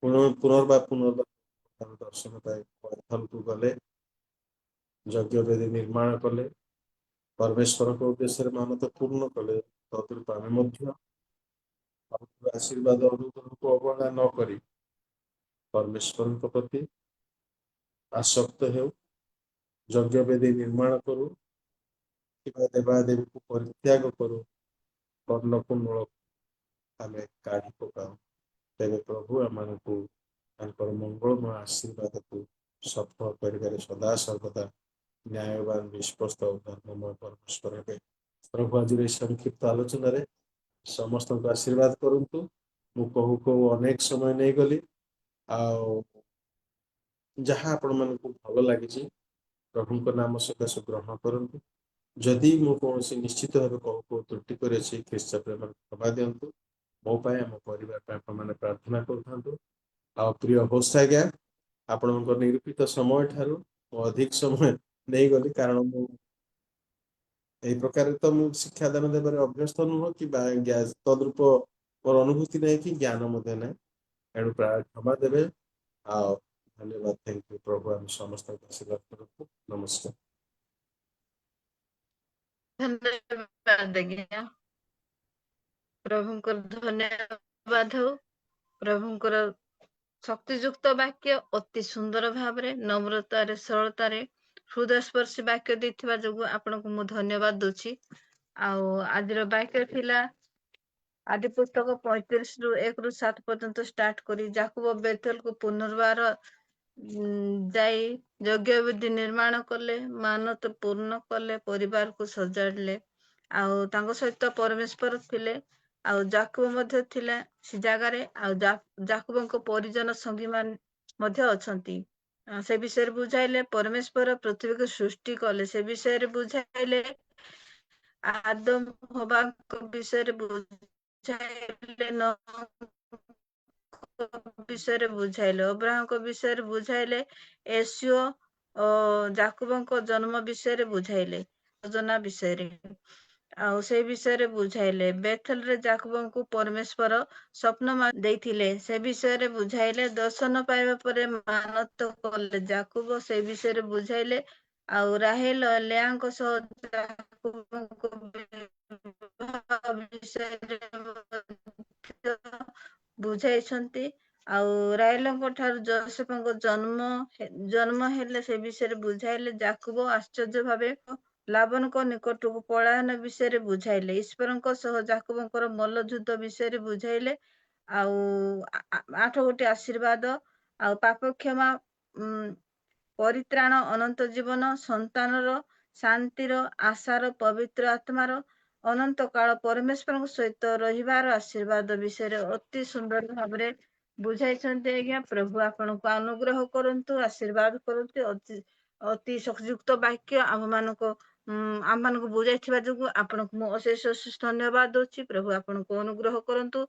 ପୁନର୍ବାର ଦର୍ଶନ ପାଇ ବୈଥଲକୁ ଗଲେ, ଯଜ୍ଞ ବେଦୀ ନିର୍ମାଣ କଲେ, ପରମେଶ୍ୱରଙ୍କ ଉଦ୍ଦେଶ୍ୟରେ ମାନତ ପୂର୍ଣ୍ଣ କଲେ। ତଦ୍ରୂପ ଆମେ ମଧ୍ୟ ଆଶୀର୍ବାଦ ଅନୁଗ୍ରହକୁ ଅବହେଳା ନ କରି ପରମେଶ୍ୱରଙ୍କ ପ୍ରତି ଆସକ୍ତ ହେଉ, ଯଜ୍ଞ ବେଦୀ ନିର୍ମାଣ କରୁ, କିମ୍ବା ଦେବାଦେବୀକୁ ପରିତ୍ୟାଗ କରୁ, କର୍ଣ୍ଣକୁ ମୂଳ ଆମେ କାଢି ପକାଉ। ତେବେ ପ୍ରଭୁ ଆମମାନଙ୍କୁ ତାଙ୍କର ମଙ୍ଗଳମୟ ଆଶୀର୍ବାଦକୁ ସଫଳ କରିବାରେ ସଦା ସର୍ବଦା ନ୍ୟାୟବାନ ବିଶ୍ୱସ୍ତ ଧର୍ମମୟ ପରମେଶ୍ୱର ହେବେ। ପ୍ରଭୁ ଆଜିର ଏହି ସଂକ୍ଷିପ୍ତ ଆଲୋଚନାରେ ସମସ୍ତଙ୍କୁ ଆଶୀର୍ବାଦ କରନ୍ତୁ। ମୁଁ କହୁ କହୁ ଅନେକ ସମୟ ନେଇଗଲି, ଆଉ ଯାହା ଆପଣମାନଙ୍କୁ ଭଲ ଲାଗିଛି ପ୍ରଭୁଙ୍କ ନାମ ସକାଶେ ଗ୍ରହଣ କରନ୍ତୁ। ଯଦି ମୁଁ କୌଣସି ନିଶ୍ଚିତ ଭାବେ କହୁ ତ୍ରୁଟି କରିଅଛି ଖ୍ରୀଷ୍ଟ ପ୍ରେମରେ କ୍ଷମା ଦିଅନ୍ତୁ। ମୋ ପାଇଁ, ଆମ ପରିବାର ପାଇଁ ଆପଣମାନେ ପ୍ରାର୍ଥନା କରୁଥାନ୍ତୁ। ଆଉ ପ୍ରିୟ ହୋଷ୍ଟ ଆଜ୍ଞା, ଆପଣଙ୍କ ନିରୂପିତ ସମୟ ଠାରୁ ମୁଁ ଅଧିକ ସମୟ ନେଇଗଲି, କାରଣ ମୁଁ ଏହି ପ୍ରକାର ତ ମୁଁ ଶିକ୍ଷାଦାନ ଦେବାରେ ଅଭ୍ୟସ୍ତ ନୁହଁ କି ତଦ୍ରୂପ ମୋର ଅନୁଭୂତି ନାହିଁ କି ଜ୍ଞାନ ମଧ୍ୟ ନାହିଁ। ଏଣୁ ପ୍ରାୟ କ୍ଷମା ଦେବେ। ଆଉ ଧନ୍ୟବାଦ। Thank you. ପ୍ରଭୁ ଆମେ ସମସ୍ତଙ୍କୁ ଆଶୀର୍ବାଦ କରନ୍ତୁ। ନମସ୍କାର। ଧନ୍ୟବାଦ ଆଜ୍ଞା। ପ୍ରଭୁଙ୍କର ଧନ୍ୟବାଦ ହଉ। ପ୍ରଭୁଙ୍କର ଶକ୍ତିଯୁକ୍ତ ବାକ୍ୟ ଅତି ସୁନ୍ଦର ଭାବରେ ନମ୍ରତାରେ ସରଳତାରେ ହୃଦୟସ୍ପର୍ଶୀ ବାକ୍ୟ ଦେଇଥିବା ଯୋଗୁଁ ଆପଣଙ୍କୁ ମୁଁ ଧନ୍ୟବାଦ ଦଉଛି। ଆଉ ଆଜିର ବାକ୍ୟ ଥିଲା ଆଦି ପୁସ୍ତକ 35-1-7 ପର୍ଯ୍ୟନ୍ତ ଷ୍ଟାର୍ଟ କରି ଜାକୁବ ବେଥେଲକୁ ପୁନର୍ବାର ଯାଇ ଯଜ୍ଞ ବେଦୀ ନିର୍ମାଣ କଲେ, ମାନତ ପୂର୍ଣ୍ଣ କଲେ, ପରିବାରକୁ ସଜାଡ଼ିଲେ। ଆଉ ତାଙ୍କ ସହିତ ପରମେଶ୍ୱର ଥିଲେ, ଆଉ ଜାକୁବ ମଧ୍ୟ ଥିଲା ସେ ଜାଗାରେ। ଆଉ ଜାକୁବଙ୍କ ପରିଜନ ସଙ୍ଗୀ ମାନେ ମଧ୍ୟ ଅଛନ୍ତି। ସେ ବିଷୟରେ ବୁଝାଇଲେ। ପରମେଶ୍ୱର ପୃଥିବୀକୁ ସୃଷ୍ଟି କଲେ ସେ ବିଷୟରେ ବୁଝାଇଲେ। ଆଦମ ହବାଙ୍କ ବିଷୟରେ ବୁଝାଇଲେ, ବିଷୟରେ ବୁଝାଇଲେ, ଅବ୍ରାହମଙ୍କ ବିଷୟରେ ବୁଝାଇଲେ, ଜାକୁବଙ୍କ ଜନ୍ମ ବିଷୟରେ ବୁଝାଇଲେ, ଯୋଜନା ବିଷୟରେ। ଆଉ ସେଇ ବିଷୟରେ ବୁଝାଇଲେ। ବେଥେଲରେ ଯାକୋବଙ୍କୁ ପରମେଶ୍ୱର ସ୍ୱପ୍ନ ଦେଇଥିଲେ ସେ ବିଷୟରେ ବୁଝାଇଲେ। ଦର୍ଶନ ପାଇବା ପରେ ମାନତ କଲେ ଯାକୋବ ସେଇ ବିଷୟରେ ବୁଝାଇଲେ। ଆଉ ରାହେଲ ଲେଆଙ୍କ ସହ ଯାକୋବଙ୍କ ବିବାହ ବିଷୟରେ ମଧ୍ୟ ବୁଝାଇଛନ୍ତି। ଆଉ ରାହେଲଙ୍କ ଠାରୁ ଯୋସେଫଙ୍କ ଜନ୍ମ ହେଲେ ସେ ବିଷୟରେ ବୁଝାଇଲେ। ଯାକୋବ ଆଶ୍ଚର୍ଯ୍ୟ ଭାବେ ଲାବାନଙ୍କ ନିକଟକୁ ପଳାୟନ ବିଷୟରେ ବୁଝାଇଲେ। ଈଶ୍ୱରଙ୍କ ସହ ଯାକୋବଙ୍କର ମଲ୍ଲଯୁଦ୍ଧ ବିଷୟରେ ବୁଝାଇଲେ। ଆଉ 8 ଆଶୀର୍ବାଦ ଆଉ ପାପ କ୍ଷମା, ପରିତ୍ରାଣ, ଅନନ୍ତ ଜୀବନ, ସନ୍ତାନର, ଶାନ୍ତିର, ଆଶାର, ପବିତ୍ର ଆତ୍ମାର, ଅନନ୍ତ କାଳ ପରମେଶ୍ୱରଙ୍କ ସହିତ ରହିବାର ଆଶୀର୍ବାଦ ବିଷୟରେ ଅତି ସୁନ୍ଦର ଭାବରେ ବୁଝାଇଛନ୍ତି। ଆଜ୍ଞା ପ୍ରଭୁ ଆପଣଙ୍କୁ ଅନୁଗ୍ରହ କରନ୍ତୁ, ଆଶୀର୍ବାଦ କରନ୍ତୁ। ଅତି ଶକ୍ତିଯୁକ୍ତ ବାକ୍ୟ ଆମମାନଙ୍କୁ ବୁଝାଇଥିବା ଯୋଗୁଁ ଆପଣଙ୍କୁ ମୁଁ ଅଶେଷ ଧନ୍ୟବାଦ ଦଉଛି। ପ୍ରଭୁ ଆପଣଙ୍କୁ ଅନୁଗ୍ରହ କରନ୍ତୁ,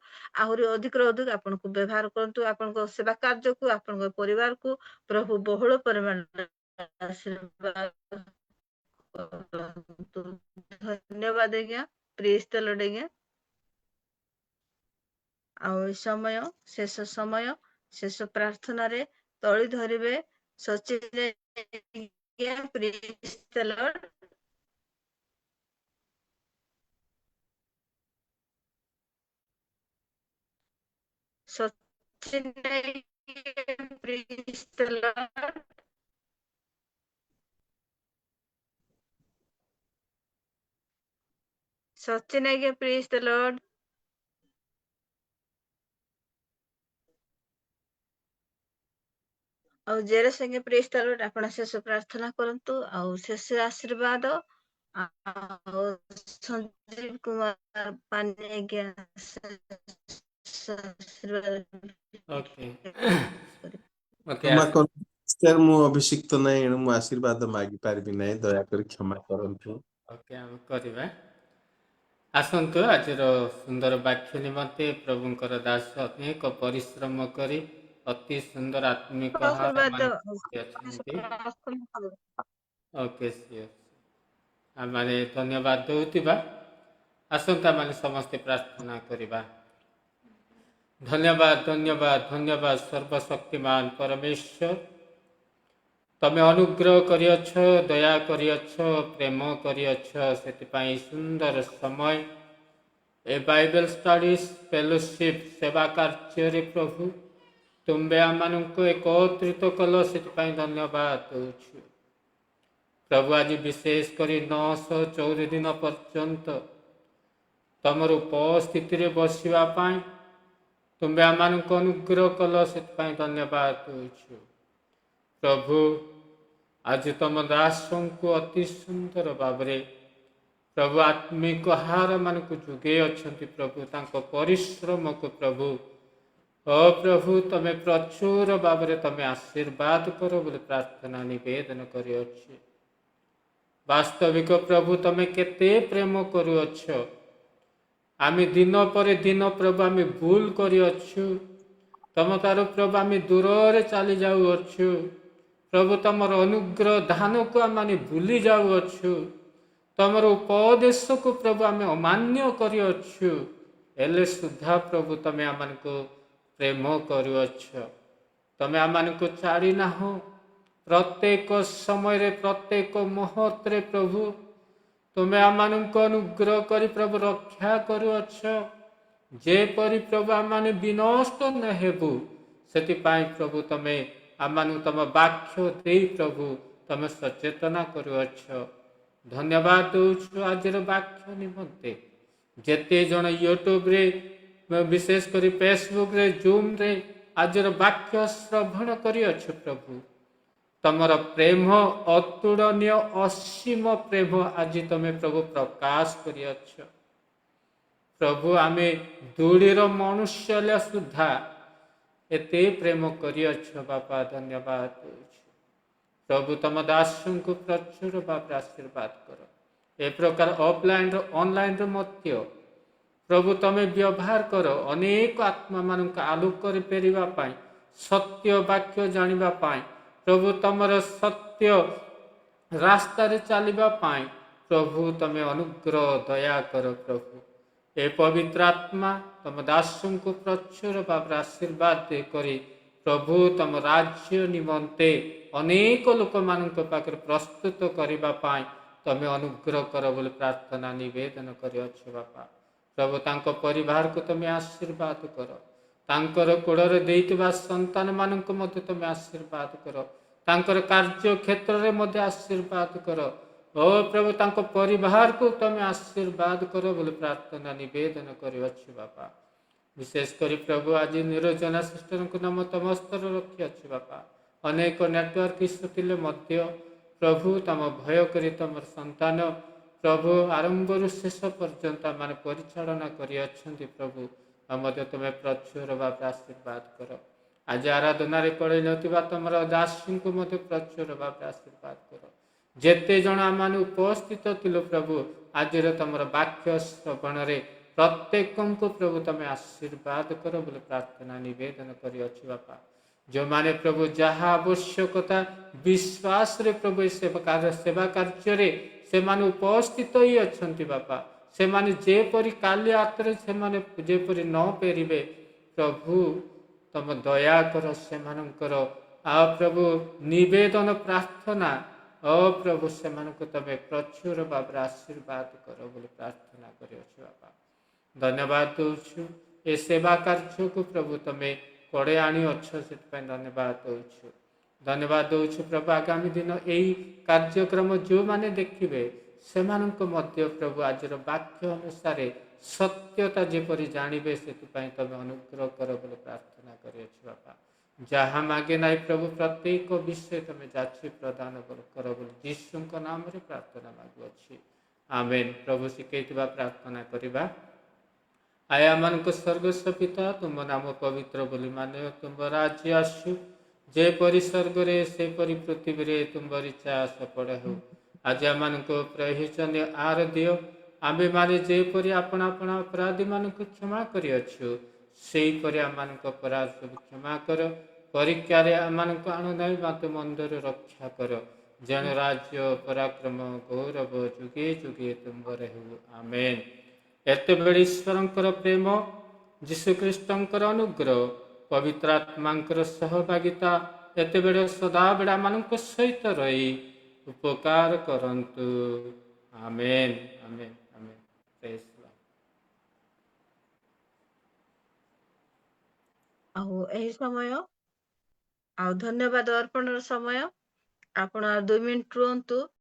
ଆହୁରି ଅଧିକରୁ ଅଧିକ ଆପଣଙ୍କୁ ବ୍ୟବହାର କରନ୍ତୁ। ଆପଣଙ୍କ ସେବା କାର୍ଯ୍ୟକୁ, ଆପଣଙ୍କ ପରିବାରକୁ ପ୍ରଭୁ ବହୁଳ ପରିମାଣରେ ଆଶୀର୍ବାଦ କରନ୍ତୁ। ଧନ୍ୟବାଦ ଆଜ୍ଞା। ପ୍ରେଜ୍ ଦ ଲର୍ଡ ଆଜ୍ଞା। ଆଉ ଏ ସମୟ, ଶେଷ ପ୍ରାର୍ଥନାରେ ତଳି ଧରିବେ ସଚିନ ଆଜ୍ଞା। ପ୍ରେଜ୍ ଦ ଲର୍ଡ। ସଚିନ ଆଜ୍ଞା। ପ୍ରେଜ୍ ଦ ଲର୍ଡ। ସଚିନ ଆଜ୍ଞା। ପ୍ରେଜ୍ ଦ ଲର୍ଡ। ଆଉ ଜେରସ ଆଜ୍ଞା। ପ୍ରେଜ୍ ଦ ଲର୍ଡ। ଆପଣ ଶେଷ ପ୍ରାର୍ଥନା କରନ୍ତୁ ଆଉ ଶେଷ ଆଶୀର୍ବାଦ। ଆଉ ସଞ୍ଜୀବ କୁମାର ପାଣ୍ଡେ ଆଜ୍ଞା ଶେଷ ଓକେ ଆଶୀର୍ବାଦ। ଓକେ କ୍ଷମା କରନ୍ତୁ ସିଷ୍ଟର, ମୁଁ ଅଭିଷିକ୍ତ ନାହିଁ, ଏଣୁ ମୁଁ ଆଶୀର୍ବାଦ ମାଗି ପାରିବି ନାହିଁ, ଦୟାକରି କ୍ଷମା କରନ୍ତୁ। ଓକେ ଆମେ କରିବା। ଆସନ୍ତୁ ଆଜିର ସୁନ୍ଦର ବାକ୍ୟ ନିମନ୍ତେ ପ୍ରଭୁଙ୍କର ଦାସ ଅନେକ ପରିଶ୍ରମ କରି ଅତି ସୁନ୍ଦର ଆତ୍ମିକ ଆହାର ମାନେ ଅଛନ୍ତି। Okay sure. ଆମେ ଧନ୍ୟବାଦ ଦେଉଥିବା। ଆସନ୍ତୁ ଆମେ ସମସ୍ତେ ପ୍ରାର୍ଥନା କରିବା। ଧନ୍ୟବାଦ ଧନ୍ୟବାଦ ଧନ୍ୟବାଦ ସର୍ବଶକ୍ତିମାନ ପରମେଶ୍ୱର, ତମେ ଅନୁଗ୍ରହ କରିଅଛ, ଦୟା କରିଅଛ, ପ୍ରେମ କରିଅଛ। ସେଥିପାଇଁ ସୁନ୍ଦର ସମୟ ଏ ବାଇବେଲ ଷ୍ଟଡିଜ୍ ଫେଲୋସିପ୍ ସେବା କାର୍ଯ୍ୟରେ ପ୍ରଭୁ ତୁମ୍ଭେ ଆମମାନଙ୍କୁ ଏକତ୍ରିତ କଲ, ସେଥିପାଇଁ ଧନ୍ୟବାଦ ଦେଉଛୁ ପ୍ରଭୁ। ଆଜି ବିଶେଷ କରି 914 ଦିନ ପର୍ଯ୍ୟନ୍ତ ତମର ଉପସ୍ଥିତିରେ ବସିବା ପାଇଁ ତୁମ୍ଭେ ଆମମାନଙ୍କୁ ଅନୁଗ୍ରହ କଲ, ସେଥିପାଇଁ ଧନ୍ୟବାଦ ଦେଉଛୁ ପ୍ରଭୁ। ଆଜି ତମ ଦାସଙ୍କୁ ଅତି ସୁନ୍ଦର ଭାବରେ ପ୍ରଭୁ ଆତ୍ମିକ ଆହାର ମାନଙ୍କୁ ଯୋଗେଇ ଅଛନ୍ତି ପ୍ରଭୁ। ତାଙ୍କ ପରିଶ୍ରମକୁ ପ୍ରଭୁ ପ୍ରଭୁ ତମେ ପ୍ରଚୁର ଭାବରେ ତମେ ଆଶୀର୍ବାଦ କର ବୋଲି ପ୍ରାର୍ଥନା ନିବେଦନ କରିଅଛି। ବାସ୍ତବିକ ପ୍ରଭୁ ତମେ କେତେ ପ୍ରେମ କରୁଅଛ। ଆମେ ଦିନ ପରେ ଦିନ ପ୍ରଭୁ ଆମେ ଭୁଲ କରିଅଛୁ, ତମ ଠାରୁ ପ୍ରଭୁ ଆମେ ଦୂରରେ ଚାଲି ଯାଉଅଛୁ ପ୍ରଭୁ। ତମର ଅନୁଗ୍ରହ ଦାନକୁ ଆମେ ଭୁଲି ଯାଉଅଛୁ, ତମର ଉପଦେଶକୁ ପ୍ରଭୁ ଆମେ ଅମାନ୍ୟ କରିଅଛୁ। ହେଲେ ସୁଦ୍ଧା ପ୍ରଭୁ ତମେ ଆମମାନଙ୍କୁ ପ୍ରେମ କରୁଅଛ, ତମେ ଆମମାନଙ୍କୁ ଛାଡ଼ି ନାହଁ। ପ୍ରତ୍ୟେକ ସମୟରେ ପ୍ରତ୍ୟେକ ମୁହୂର୍ତ୍ତରେ ପ୍ରଭୁ ତୁମେ ଆମମାନଙ୍କୁ ଅନୁଗ୍ରହ କରି ପ୍ରଭୁ ରକ୍ଷା କରୁଅଛ, ଯେପରି ପ୍ରଭୁ ଆମମାନେ ବିନଷ୍ଟ ନ ହେବୁ। ସେଥିପାଇଁ ପ୍ରଭୁ ତମେ ଆମମାନଙ୍କୁ ତମ ବାକ୍ୟ ଦେଇ ପ୍ରଭୁ ତମେ ସଚେତନା କରୁଅଛ। ଧନ୍ୟବାଦ ଦେଉଛୁ ଆଜିର ବାକ୍ୟ ନିମନ୍ତେ। ଯେତେ ଜଣ ୟୁଟ୍ୟୁବରେ, ବିଶେଷ କରି ଫେସବୁକରେ, ଜୁମ୍ରେ ଆଜିର ବାକ୍ୟ ଶ୍ରବଣ କରିଅଛୁ ପ୍ରଭୁ, ତମର ପ୍ରେମ ଅତୁଳନୀୟ ଅସୀମ ପ୍ରେମ ଆଜି ତମେ ପ୍ରଭୁ ପ୍ରକାଶ କରିଅଛ ପ୍ରଭୁ। ଆମେ ଦୂଢ଼ିର ମନୁଷ୍ୟ ହେଲେ ସୁଦ୍ଧା ଏତେ ପ୍ରେମ କରିଅଛ ବାପା, ଧନ୍ୟବାଦ ଦେଉଛୁ ପ୍ରଭୁ। ତମ ଦାସଙ୍କୁ ପ୍ରଚୁର ଭାବରେ ଆଶୀର୍ବାଦ କର। ଏ ପ୍ରକାର ଅଫଲାଇନ୍ର ଅନଲାଇନ୍ର ମଧ୍ୟ ପ୍ରଭୁ ତମେ ବ୍ୟବହାର କର। ଅନେକ ଆତ୍ମାମାନଙ୍କୁ ଆଲୋକରେ ଫେରିବା ପାଇଁ, ସତ୍ୟ ବାକ୍ୟ ଜାଣିବା ପାଇଁ ପ୍ରଭୁ, ତମର ସତ୍ୟ ରାସ୍ତାରେ ଚାଲିବା ପାଇଁ प्रभु तमे अनुग्रह दया कर प्रभु ए पवित्र आत्मा तम दासों को प्रचुर भाव आशीर्वाद दे करी प्रभु तम राज्य निमंते अनेक लोक मान पाखे प्रस्तुत करने तमे अनुग्रह कर बोली प्रार्थना निवेदन कर बापा प्रभु तांको परिवार को तमे आशीर्वाद कर तांकर कोड़े देइतिबा संतान मानक मध्य तमे आशीर्वाद कर तांकर कार्य क्षेत्र में मध्य आशीर्वाद कर ओ प्रभु तांको परिवार को तमे आशीर्वाद कर बोली प्रार्थना निवेदन कर बापा विशेषकर प्रभु आज निरंजना सिस्टर को नाम तम स्तर रखी बापा अनेक नेटवर्क इश्यू थिले मध्य प्रभु तम भय करी तम संतान प्रभु आरंभ शेष पर्यंत मान परिचालना कर प्रभु मध्य तुम्हें प्रचुर भाव आशीर्वाद कर आज आराधन पड़े नथिबा तुमर दासी को मध्य प्रचुर भाव आशीर्वाद कर जेते जन आम उपस्थित थिलु प्रभु आज तुम वाक्य श्रवण रे प्रत्येक को प्रभु तमें आशीर्वाद कर बोले प्रार्थना निवेदन कर बापा जो माने प्रभु जहाँ आवश्यकता विश्वास रे प्रभु सेवा कार्य रे से माने उपस्थित ही अच्छा बापा से माने जेपरी काली आत्रे से माने जेपरी न पेरिबे प्रभु तम दया कर से मानकर आ प्रभु निवेदन प्रार्थना ओ प्रभु से मानक तमें प्रचुर भाव आशीर्वाद कर बोले प्रार्थना कर बापा धन्यवाद दौछु ए सेवा कार्य को प्रभु तमें कड़े आनी अच्छ से धन्यवाद दौछु धन्यवाद दौछु प्रभु आगामी दिन यही कार्यक्रम जो माने देखिबे से मध्य प्रभु आज वाक्य अनुसार सत्यता जेपरी जानवे से तमें अनुग्रह कर बोले प्रार्थना कर बापा जहाँ मागे ना प्रभु प्रत्येक विषय तमें जाची प्रदान कर बोले यीशु नाम रे प्रार्थना मागुअछि आमेन प्रभु शिखैथिबा प्रार्थना करिबा आया मन को स्वर्गस्व पिता तुम नाम पवित्र बोली माने तुम राज्य आसु जेपरी स्वर्ग रे से परी पृथ्वी रे तुम इच्छा सफल हो आज आम को प्रयोजन आर दियो आमे माने जेपरी अपना अपना अपराधी मान को क्षमा करियछु सेहीपरि आम अपराध सब क्षमा कर परीक्षा आम को आण नहीं मत मंदर रक्षा कर जन राज्य पराक्रम गौरव जुगे जुगे तुम हो आमेन एते बेले ईश्वर प्रेम जीशुख्रीष्टर अनुग्रह पवित्र आत्मा सहभागिता एते बेले सदा बेड़ा मान सहित रही उपकार करंतु आमेन आमेन आमेन प्रेज द आउ एही समय आउ धन्यवाद अर्पण समय आपण 2 मिनिट रुहतु